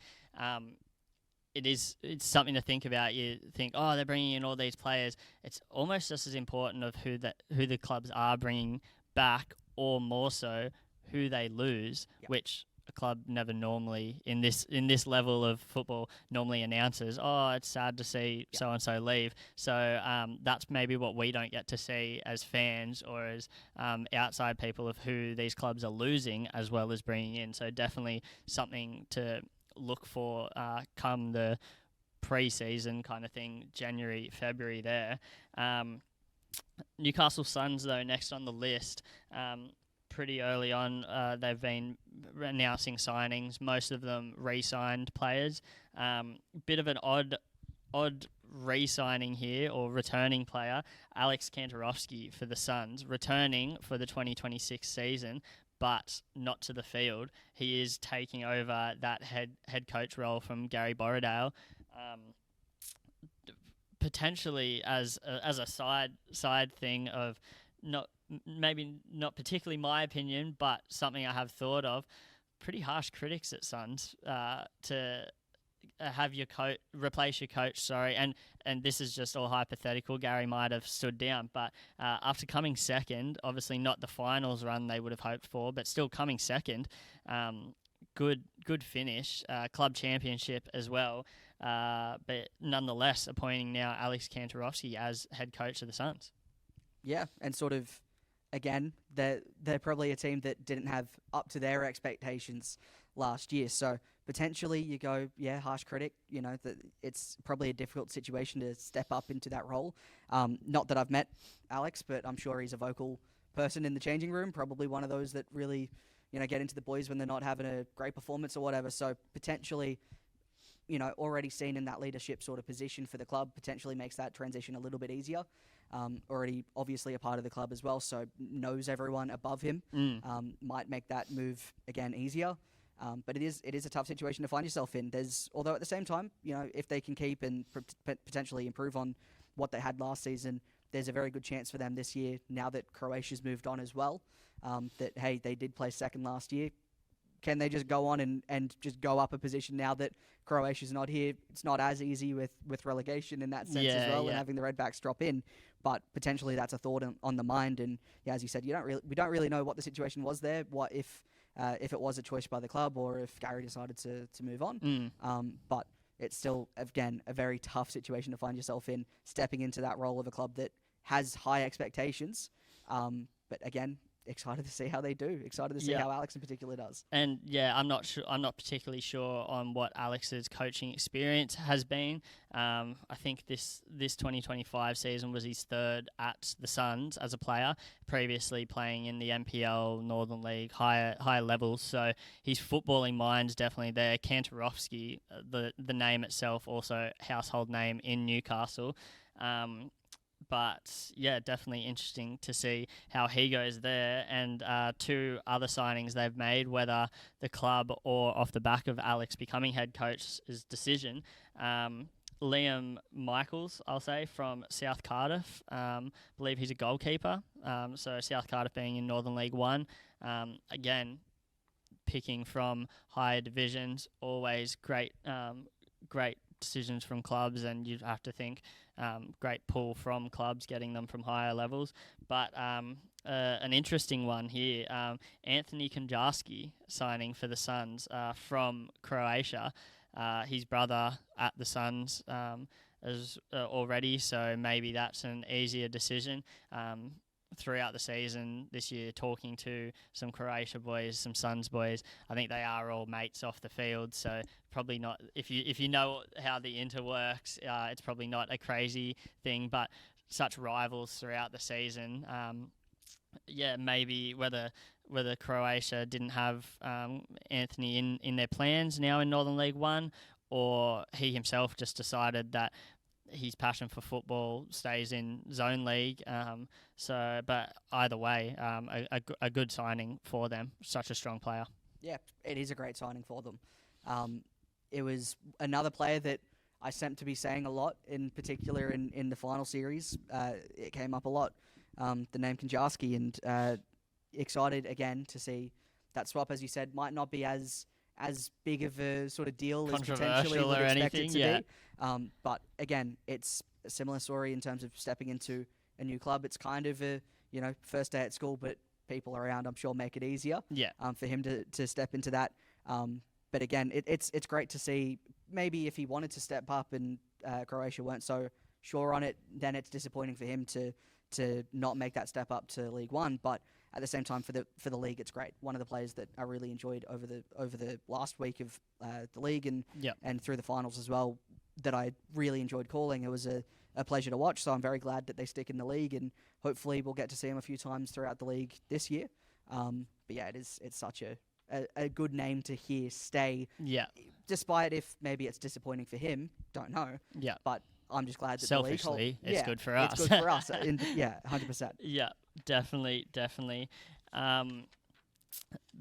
It's something to think about. You think, oh, they're bringing in all these players. It's almost just as important of who the clubs are bringing back, or more so, who they lose, which club never normally in this level of football normally announces, oh, it's sad to see so and so leave. So that's maybe what we don't get to see as fans or as outside people of who these clubs are losing as well as bringing in. So definitely something to look for come the pre-season kind of thing, January, February there. Newcastle Suns, though, next on the list. Pretty early on, they've been announcing signings, most of them re-signed players. Bit of an odd re-signing here, or returning player, Alex Kantorowski for the Suns, returning for the 2026 season, but not to the field. He is taking over that head coach role from Gary Borrowdale. Potentially as a side thing of maybe not particularly my opinion, but something I have thought of. Pretty harsh critics at Suns to have your replace your coach. Sorry, and this is just all hypothetical. Gary might have stood down, but after coming second, obviously not the finals run they would have hoped for, but still coming second. Good finish, club championship as well. But nonetheless, appointing now Alex Kantorowski as head coach of the Suns. Yeah, and sort of, again, they're probably a team that didn't have up to their expectations last year. So potentially you go, harsh critic, that it's probably a difficult situation to step up into that role. Not that I've met Alex, but I'm sure he's a vocal person in the changing room, probably one of those that really, get into the boys when they're not having a great performance or whatever. So potentially, already seen in that leadership sort of position for the club, potentially makes that transition a little bit easier. Already obviously a part of the club as well, so knows everyone above him. Might make that move again easier. But it is a tough situation to find yourself in. Although at the same time, if they can keep and potentially improve on what they had last season, there's a very good chance for them this year, now that Croatia's moved on as well, that, hey, they did play second last year. Can they just go on and just go up a position now that Croatia's not here? It's not as easy with relegation in that sense as well, and having the Redbacks drop in. But potentially that's a thought on the mind. And as you said, we don't really know what the situation was there. What if it was a choice by the club, or if Gary decided to move on? But it's still, again, a very tough situation to find yourself in, stepping into that role of a club that has high expectations. But again, excited to see how they do. Excited to see how Alex in particular does. And I'm not particularly sure on what Alex's coaching experience has been. I think this 2025 season was his third at the Suns as a player, previously playing in the NPL, Northern League, higher levels. So his footballing mind's definitely there. Kantorowski, the name itself, also household name in Newcastle. But definitely interesting to see how he goes there. And two other signings they've made, whether the club or off the back of Alex becoming head coach's decision. Liam Michaels, I'll say, from South Cardiff. Believe he's a goalkeeper. So South Cardiff being in Northern League 1. Again, picking from higher divisions, always great decisions from clubs, and you'd have to think great pull from clubs getting them from higher levels. But an interesting one here, Anthony Konjarski signing for the Suns from Croatia. His brother at the Suns is already, so maybe that's an easier decision. Throughout the season this year, talking to some Croatia boys, some Suns boys, I think they are all mates off the field, so probably not, if you know how the inter works, it's probably not a crazy thing, but such rivals throughout the season. Maybe whether Croatia didn't have Anthony in their plans now in Northern League 1, or he himself just decided that his passion for football stays in Zone League. But either way, a good signing for them. Such a strong player. Yeah, it is a great signing for them. It was another player that I seem to be saying a lot, in particular in the final series. It came up a lot, the name Konjarski, and excited again to see that swap, as you said, might not be as big of a sort of deal as potentially would expect it to be. But again, it's a similar story in terms of stepping into a new club. It's kind of a, first day at school, but people around, I'm sure, make it easier for him to step into that. But again, it's great to see. Maybe if he wanted to step up and Croatia weren't so sure on it, then it's disappointing for him to not make that step up to League One. But at the same time, for the league, it's great. One of the players that I really enjoyed over the last week of the league and through the finals as well, that I really enjoyed calling. It was a pleasure to watch. So I'm very glad that they stick in the league, and hopefully we'll get to see him a few times throughout the league this year. But yeah, it's such a good name to hear stay. Yeah. Despite if maybe it's disappointing for him, don't know. Yeah. But I'm just glad that selfishly, the league it's good for us. It's good for us. Yeah, 100%. Yeah, definitely.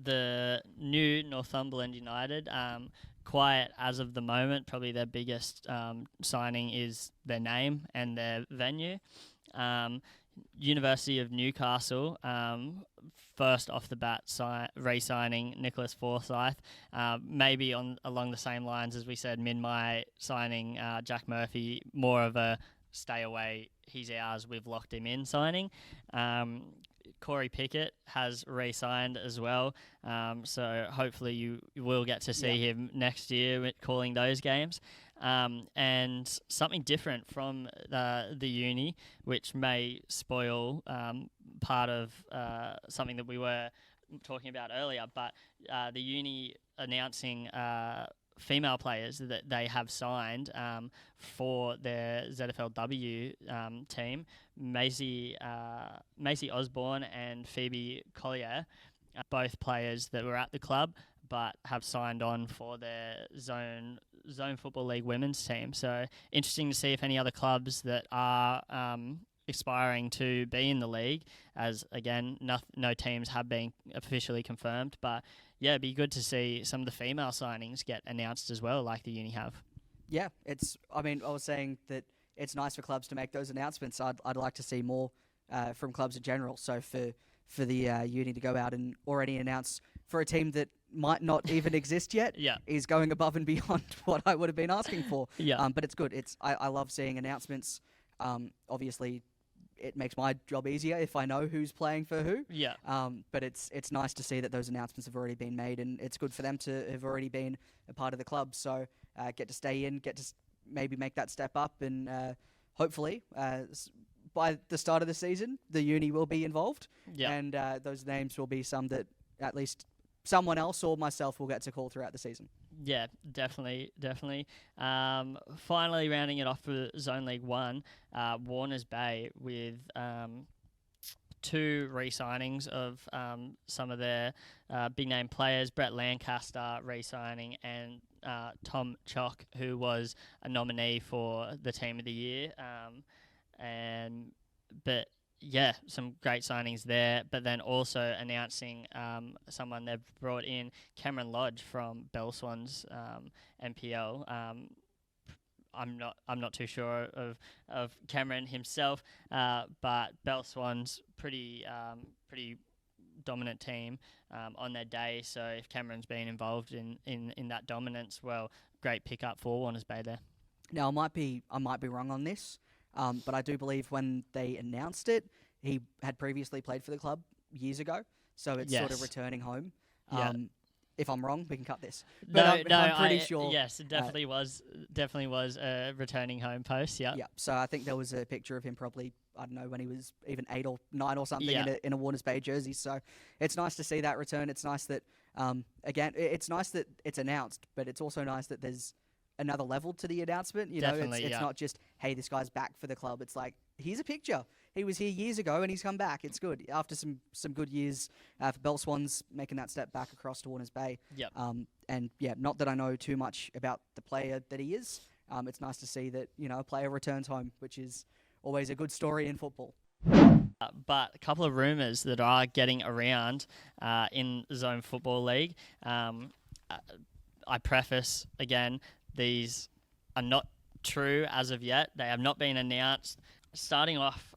The new Northumberland United, quiet as of the moment. Probably their biggest signing is their name and their venue. University of Newcastle, first off the bat, re-signing Nicholas Forsyth. Maybe along the same lines as we said, Minmay signing Jack Murphy, more of a stay away, he's ours, we've locked him in signing. Corey Pickett has re-signed as well, so hopefully you will get to see him next year calling those games. And something different from the uni, which may spoil part of something that we were talking about earlier, but the uni announcing female players that they have signed for their ZFLW team, Maisie Osborne and Phoebe Collier, both players that were at the club but have signed on for their Zone Football League women's team. So interesting to see if any other clubs that are aspiring to be in the league, as again, no teams have been officially confirmed, but yeah, it'd be good to see some of the female signings get announced as well, like the uni have. Yeah, I was saying that it's nice for clubs to make those announcements. I'd like to see more from clubs in general. So for the uni to go out and already announce for a team that might not even exist yet, is going above and beyond what I would have been asking for. But it's good. I love seeing announcements. Obviously, it makes my job easier if I know who's playing for who. But it's nice to see that those announcements have already been made, and it's good for them to have already been a part of the club. So get to stay in, get to maybe make that step up, and hopefully by the start of the season, the uni will be involved. And those names will be some that at least someone else or myself will get to call throughout the season. Yeah, definitely. Finally, rounding it off for Zone League 1, Warners Bay with 2 re-signings of some of their big-name players, Brett Lancaster re-signing and Tom Chock, who was a nominee for the Team of the Year. But yeah, some great signings there, but then also announcing someone they've brought in, Cameron Lodge from Bell Swans NPL. I'm not too sure of Cameron himself, but Bell Swans pretty dominant team on their day. So if Cameron's been involved in that dominance, well, great pickup for Warners Bay there. Now I might be wrong on this. But I do believe when they announced it, he had previously played for the club years ago, so it's sort of returning home. If I'm wrong, we can cut this. But I'm pretty sure. Yes, it definitely was a returning home post. Yeah. Yeah. So I think there was a picture of him probably, I don't know, when he was even 8 or 9 or something in a Warners Bay jersey. So it's nice to see that return. It's nice that again, it's nice that it's announced, but it's also nice that there's another level to the announcement. You know, it's not just, hey, this guy's back for the club. It's like, here's a picture. He was here years ago and he's come back. It's good. After some good years for Bell Swans, making that step back across to Warners Bay. And yeah, not that I know too much about the player that he is. It's nice to see that, you know, a player returns home, which is always a good story in football. But a couple of rumours that are getting around in Zone Football League. I preface, again, these are not true as of yet. They have not been announced. Starting off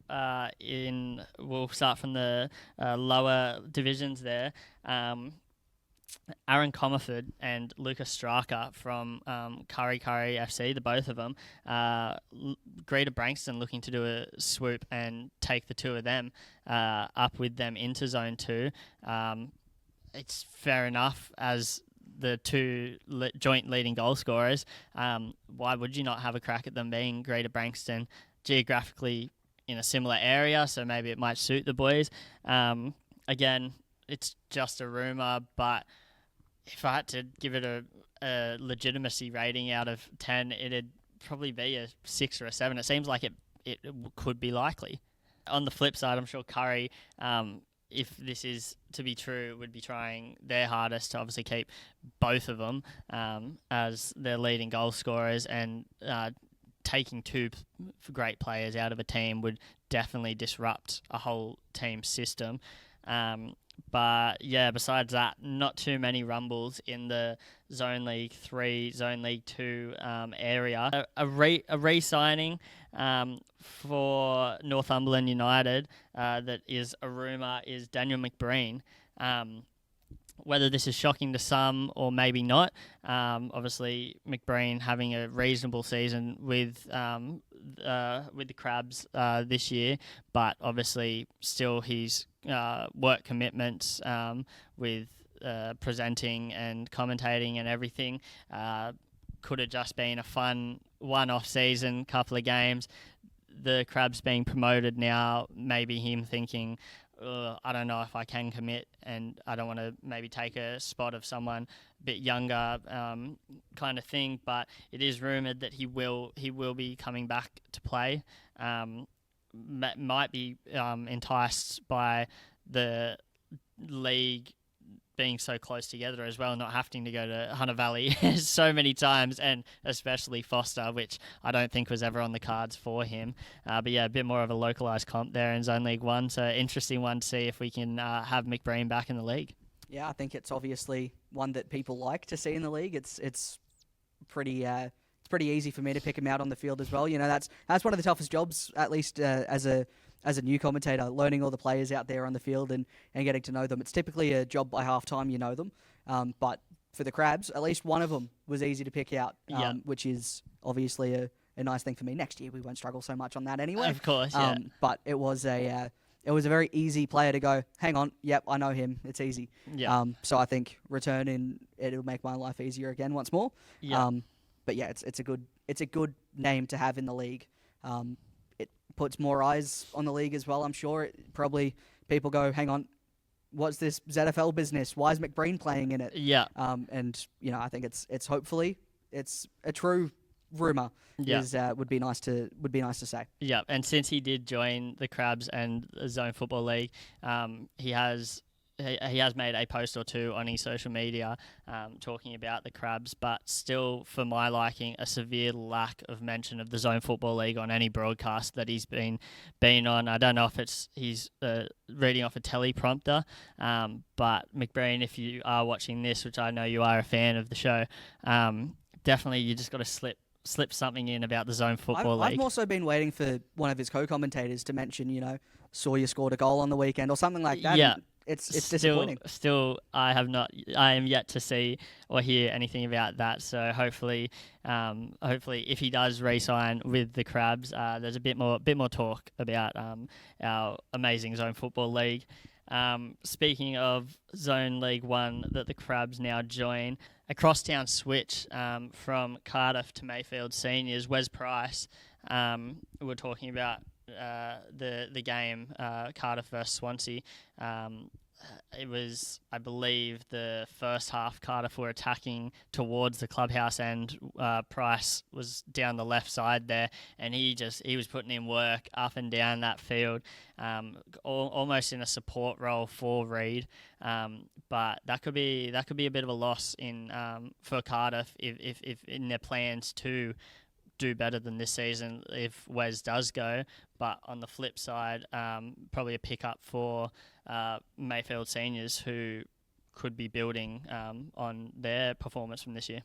we'll start from the lower divisions there. Aaron Comerford and Lucas Straka from Curry FC, the both of them, Greater Branxton looking to do a swoop and take the 2 of them up with them into Zone 2. It's fair enough as the two joint leading goal scorers. Why would you not have a crack at them being Greater Branxton geographically in a similar area? So maybe it might suit the boys. Again, it's just a rumour, but if I had to give it a legitimacy rating out of 10, it'd probably be a 6 or a 7. It seems like it could be likely. On the flip side, I'm sure Curry, if this is to be true, would be trying their hardest to obviously keep both of them as their leading goal scorers, and taking two great players out of a team would definitely disrupt a whole team system. But yeah, besides that, not too many rumbles in the Zone League 3, Zone League 2 area. A re-signing for Northumberland United that is a rumour is Daniel McBreen. Whether this is shocking to some or maybe not, obviously McBreen having a reasonable season with the Crabs this year, but obviously still his work commitments with presenting and commentating and everything could have just been a fun one-off season, couple of games. The Crabs being promoted now, maybe him thinking, I don't know if I can commit, and I don't want to maybe take a spot of someone a bit younger, kind of thing. But it is rumoured that he will be coming back to play. Might be enticed by the league being so close together as well, not having to go to Hunter Valley so many times, and especially Foster, which I don't think was ever on the cards for him. But yeah, a bit more of a localised comp there in Zone League 1, so interesting one to see if we can have McBreen back in the league. Yeah, I think it's obviously one that people like to see in the league. It's pretty easy for me to pick him out on the field as well. You know, that's one of the toughest jobs, at least as a new commentator, learning all the players out there on the field and getting to know them. It's typically a job by half-time you know them. But for the Crabs, at least one of them was easy to pick out, which is obviously a nice thing for me. Next year we won't struggle so much on that anyway. Of course, yeah. But it was a very easy player to go, hang on, yep, I know him. It's easy. Yeah. So I think return and it'll make my life easier again once more. Yeah. But yeah, it's a good name to have in the league. It puts more eyes on the league as well. I'm sure probably people go, hang on, what's this ZFL business? Why is McBreen playing in it? Yeah. And you know, I think it's hopefully it's a true rumor. Yeah. Would be nice to say. Yeah. And since he did join the Crabs and the Zone Football League, he has made a post or two on his social media talking about the Crabs, but still, for my liking, a severe lack of mention of the Zone Football League on any broadcast that he's been on. I don't know if he's reading off a teleprompter, but McBreen, if you are watching this, which I know you are a fan of the show, definitely you just got to slip something in about the Zone Football League. I've also been waiting for one of his co-commentators to mention, you know, Sawyer scored a goal on the weekend or something like that. Yeah. It's disappointing. Still, I am yet to see or hear anything about that. So hopefully, if he does re-sign with the Crabs, there's a bit more talk about our amazing Zone Football League. Speaking of Zone League 1 that the Crabs now join, a crosstown switch from Cardiff to Mayfield Seniors. Wes Price, we're talking about the game Cardiff versus Swansea. It was, I believe, the first half Cardiff were attacking towards the clubhouse end. Price was down the left side there, and he was putting in work up and down that field, almost in a support role for Reid. But that could be a bit of a loss for Cardiff if in their plans to do better than this season if Wes does go. But on the flip side, probably a pickup for Mayfield Seniors, who could be building on their performance from this year.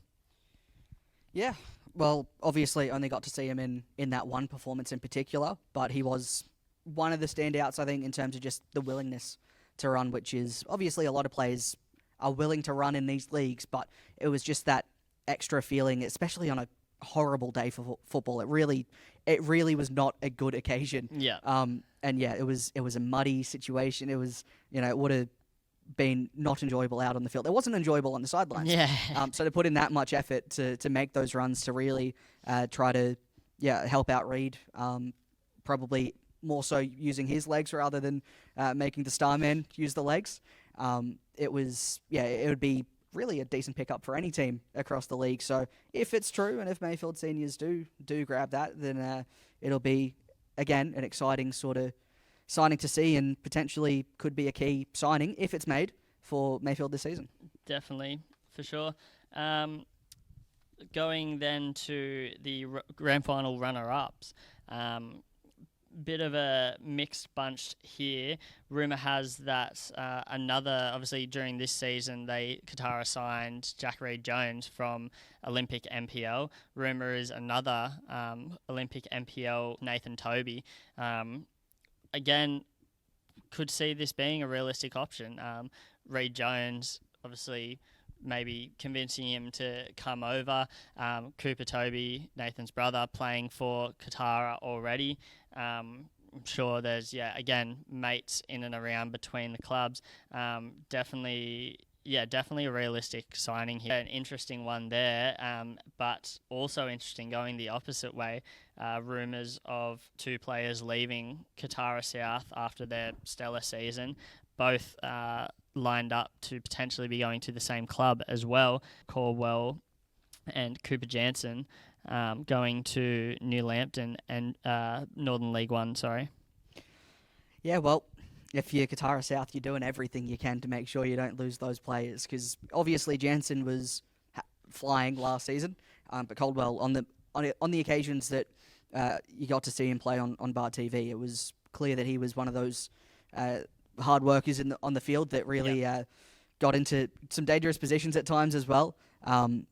Yeah, well, obviously only got to see him in that one performance in particular, but he was one of the standouts, I think, in terms of just the willingness to run, which is obviously a lot of players are willing to run in these leagues, but it was just that extra feeling, especially on a horrible day for football. It really was not a good occasion. Yeah. And yeah, it was a muddy situation. It was, you know, it would have been not enjoyable out on the field. It wasn't enjoyable on the sidelines. Yeah. So to put in that much effort to make those runs, to really try to help out Reed, probably more so using his legs rather than making the star man use the legs. It would be really a decent pickup for any team across the league. So if it's true, and if Mayfield seniors do grab that, then it'll be, again, an exciting sort of signing to see, and potentially could be a key signing if it's made for Mayfield this season. Definitely, for sure. Going then to the grand final runner-ups. Bit of a mixed bunch here. Rumour has that obviously during this season, Qatar signed Jack Reed-Jones from Olympic NPL. Rumour is another Olympic NPL, Nathan Toby. Again, could see this being a realistic option. Reed-Jones, obviously, maybe convincing him to come over. Cooper Toby, Nathan's brother, playing for Qatar already. I'm sure there's, again, mates in and around between the clubs. Definitely a realistic signing here. An interesting one there, but also interesting going the opposite way. Rumours of two players leaving Qatar South after their stellar season, both lined up to potentially be going to the same club as well. Caldwell and Cooper Jansen going to New Lambton and Northern League One, sorry. Yeah, well, if you're Qatar South, you're doing everything you can to make sure you don't lose those players, because obviously Jansen was flying last season, but Caldwell, on the occasions that you got to see him play on Bar TV, it was clear that he was one of those hard workers on the field that really got into some dangerous positions at times as well. I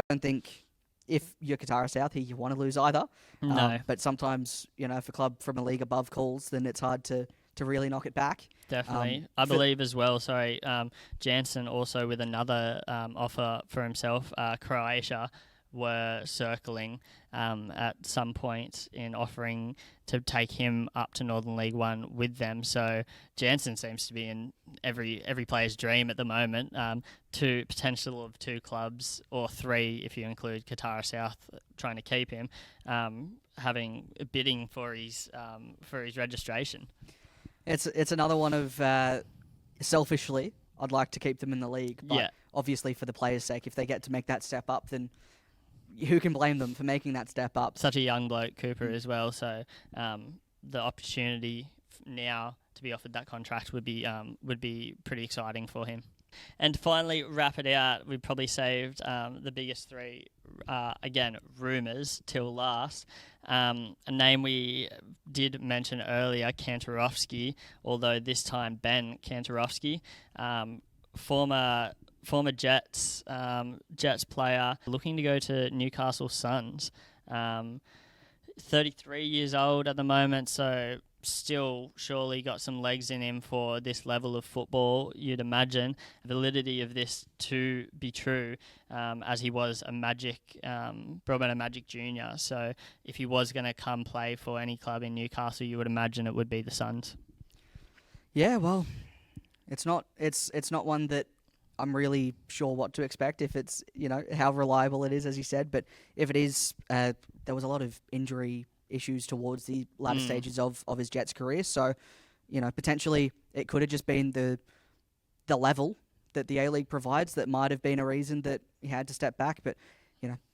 don't think if you're Qatar South here, you want to lose either. No. But sometimes, if a club from a league above calls, then it's hard to really knock it back. Definitely. I believe as well, Jansen also with another offer for himself, Croatia, were circling at some point in offering to take him up to Northern League One with them. So Jansen seems to be in every player's dream at the moment. Potential of two clubs, or three if you include Qatar South trying to keep him, bidding for his registration. It's another one of selfishly, I'd like to keep them in the league, but obviously for the players' sake, if they get to make that step up, then who can blame them for making that step up? Such a young bloke, Cooper, as well. So the opportunity now to be offered that contract would be pretty exciting for him. And to finally wrap it out, we probably saved the biggest three, again, rumours, till last. A name we did mention earlier, Kantarovski, although this time Ben Kantarovski, former Jets player, looking to go to Newcastle Suns. 33 years old at the moment, so still surely got some legs in him for this level of football, you'd imagine. Validity of this to be true, as he was a Broadmeadow Magic junior. So if he was going to come play for any club in Newcastle, you would imagine it would be the Suns. Yeah, well, it's not one that I'm really sure what to expect, if it's, how reliable it is, as you said. But if it is, there was a lot of injury issues towards the latter stages of his Jets career. So, potentially it could have just been the level that the A-League provides that might have been a reason that he had to step back. But,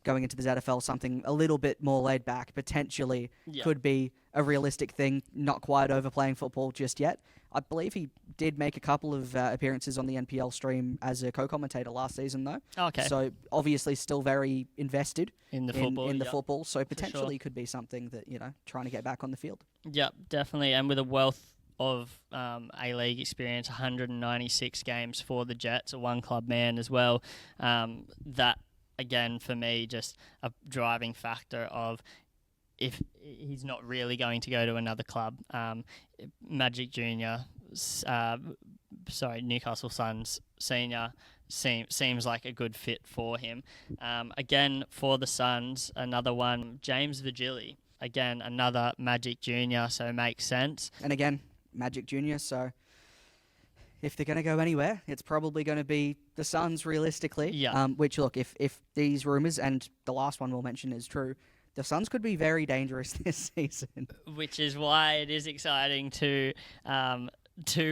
going into the ZFL, something a little bit more laid back potentially could be a realistic thing, not quite overplaying football just yet. I believe he did make a couple of appearances on the NPL stream as a co-commentator last season, though. Okay. So obviously still very invested in the football. So potentially could be something that, trying to get back on the field. Yep, definitely. And with a wealth of A-League experience, 196 games for the Jets, a one-club man as well. That, again, for me, just a driving factor of if he's not really going to go to another club. Magic Junior, Newcastle Suns Senior seems like a good fit for him. Again, for the Suns, another one, James Vigili. Again, another Magic Junior, so makes sense. And again, Magic Junior, so if they're going to go anywhere, it's probably going to be the Suns, realistically. Yeah. Which, look, if these rumours, and the last one we'll mention is true, the Suns could be very dangerous this season. Which is why it is exciting to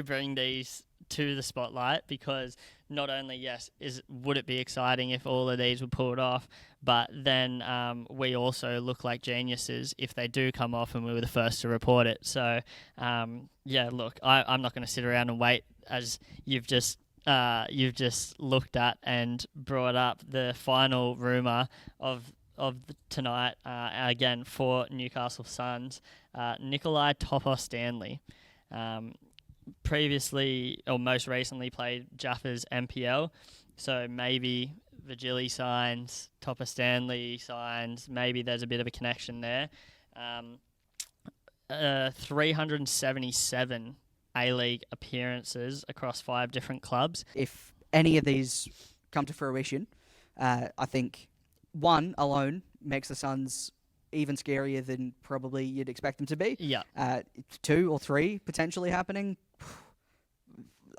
bring these to the spotlight, because not only, yes, would it be exciting if all of these were pulled off, but then we also look like geniuses if they do come off and we were the first to report it. So, yeah, look, I'm not going to sit around and wait, as you've just looked at and brought up the final rumour of tonight, again, for Newcastle Suns, Nikolai Topor-Stanley. Previously, or most recently, played Jaffa's MPL, so maybe Virgili signs, Topor-Stanley signs, maybe there's a bit of a connection there. 377 A-League appearances across 5 different clubs. If any of these come to fruition, I think one alone makes the Suns even scarier than probably you'd expect them to be. Yeah. 2 or 3 potentially happening.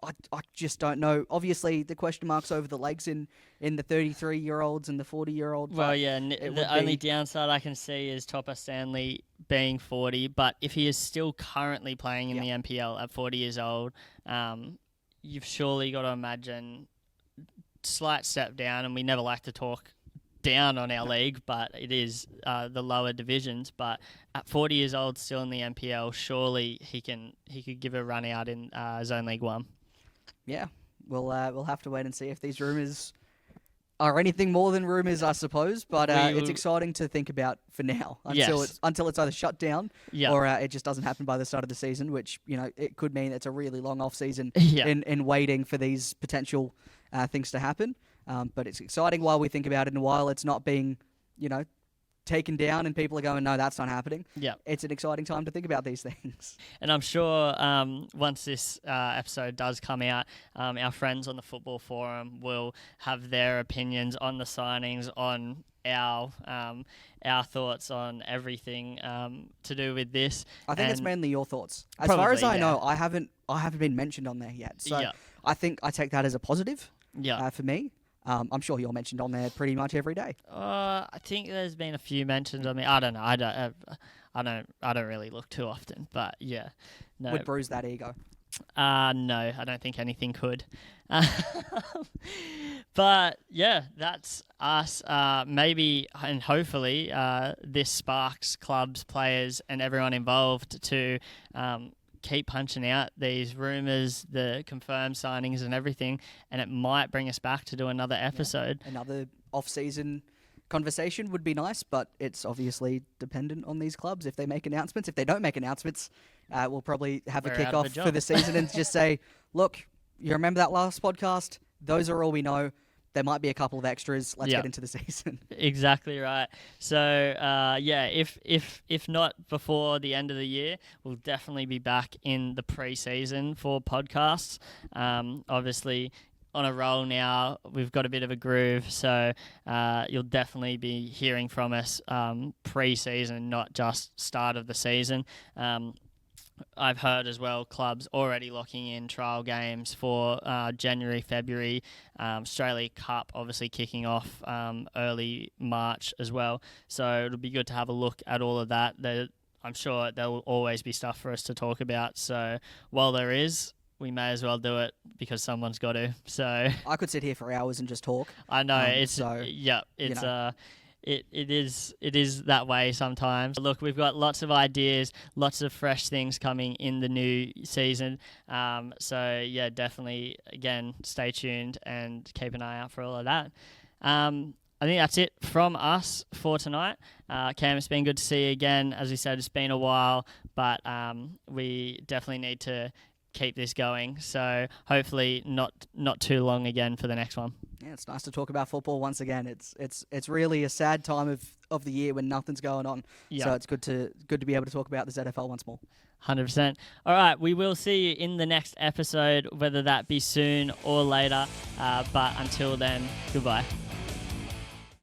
I just don't know. Obviously, the question marks over the legs in the 33-year-olds and the 40-year-old. Well, yeah, the only downside I can see is Topor-Stanley being 40, but if he is still currently playing in the NPL at 40 years old, you've surely got to imagine slight step down, and we never like to talk down on our league, but it is the lower divisions. But at 40 years old, still in the NPL, surely he could give a run out in Zone League 1. Yeah, we'll have to wait and see if these rumours are anything more than rumours, I suppose. But it's exciting to think about for now until it's either shut down or it just doesn't happen by the start of the season, which it could mean it's a really long off season in waiting for these potential things to happen. But it's exciting while we think about it, and while it's not being, taken down and people are going, no, that's not happening. Yeah, it's an exciting time to think about these things. And I'm sure once this episode does come out, our friends on the Football Forum will have their opinions on the signings, on our thoughts on everything to do with this. I think it's mainly your thoughts. As far as I know, I haven't been mentioned on there yet. So I think I take that as a positive for me. I'm sure you're mentioned on there pretty much every day. I think there's been a few mentions on me. I don't know. I don't really look too often, but yeah. No. Would bruise that ego. No, I don't think anything could. But yeah, that's us. Maybe and hopefully this sparks clubs, players, and everyone involved to keep punching out these rumours, the confirmed signings and everything, and it might bring us back to do another episode. Yeah. Another off-season conversation would be nice, but it's obviously dependent on these clubs. If they make announcements, if they don't make announcements, we'll probably have a kick-off for the season and just say, look, you remember that last podcast? Those are all we know. There might be a couple of extras. Let's get into the season. Exactly right. So, if not before the end of the year, we'll definitely be back in the pre-season for podcasts. Obviously, on a roll now, we've got a bit of a groove. So, you'll definitely be hearing from us pre-season, not just start of the season. I've heard as well clubs already locking in trial games for January, February, Australia Cup obviously kicking off early March as well. So it'll be good to have a look at all of that. I'm sure there will always be stuff for us to talk about. So while there is, we may as well do it because someone's got to. So I could sit here for hours and just talk. I know It is that way sometimes. Look, we've got lots of ideas, lots of fresh things coming in the new season. So yeah, definitely, again, stay tuned and keep an eye out for all of that. I think that's it from us for tonight. Cam, it's been good to see you again. As we said, it's been a while, but we definitely need to keep this going. So hopefully not too long again for the next one. Yeah, it's nice to talk about football once again. It's really a sad time of the year when nothing's going on. Yep. So it's good to be able to talk about the ZFL once more. 100%. All right, we will see you in the next episode, whether that be soon or later. But until then, goodbye.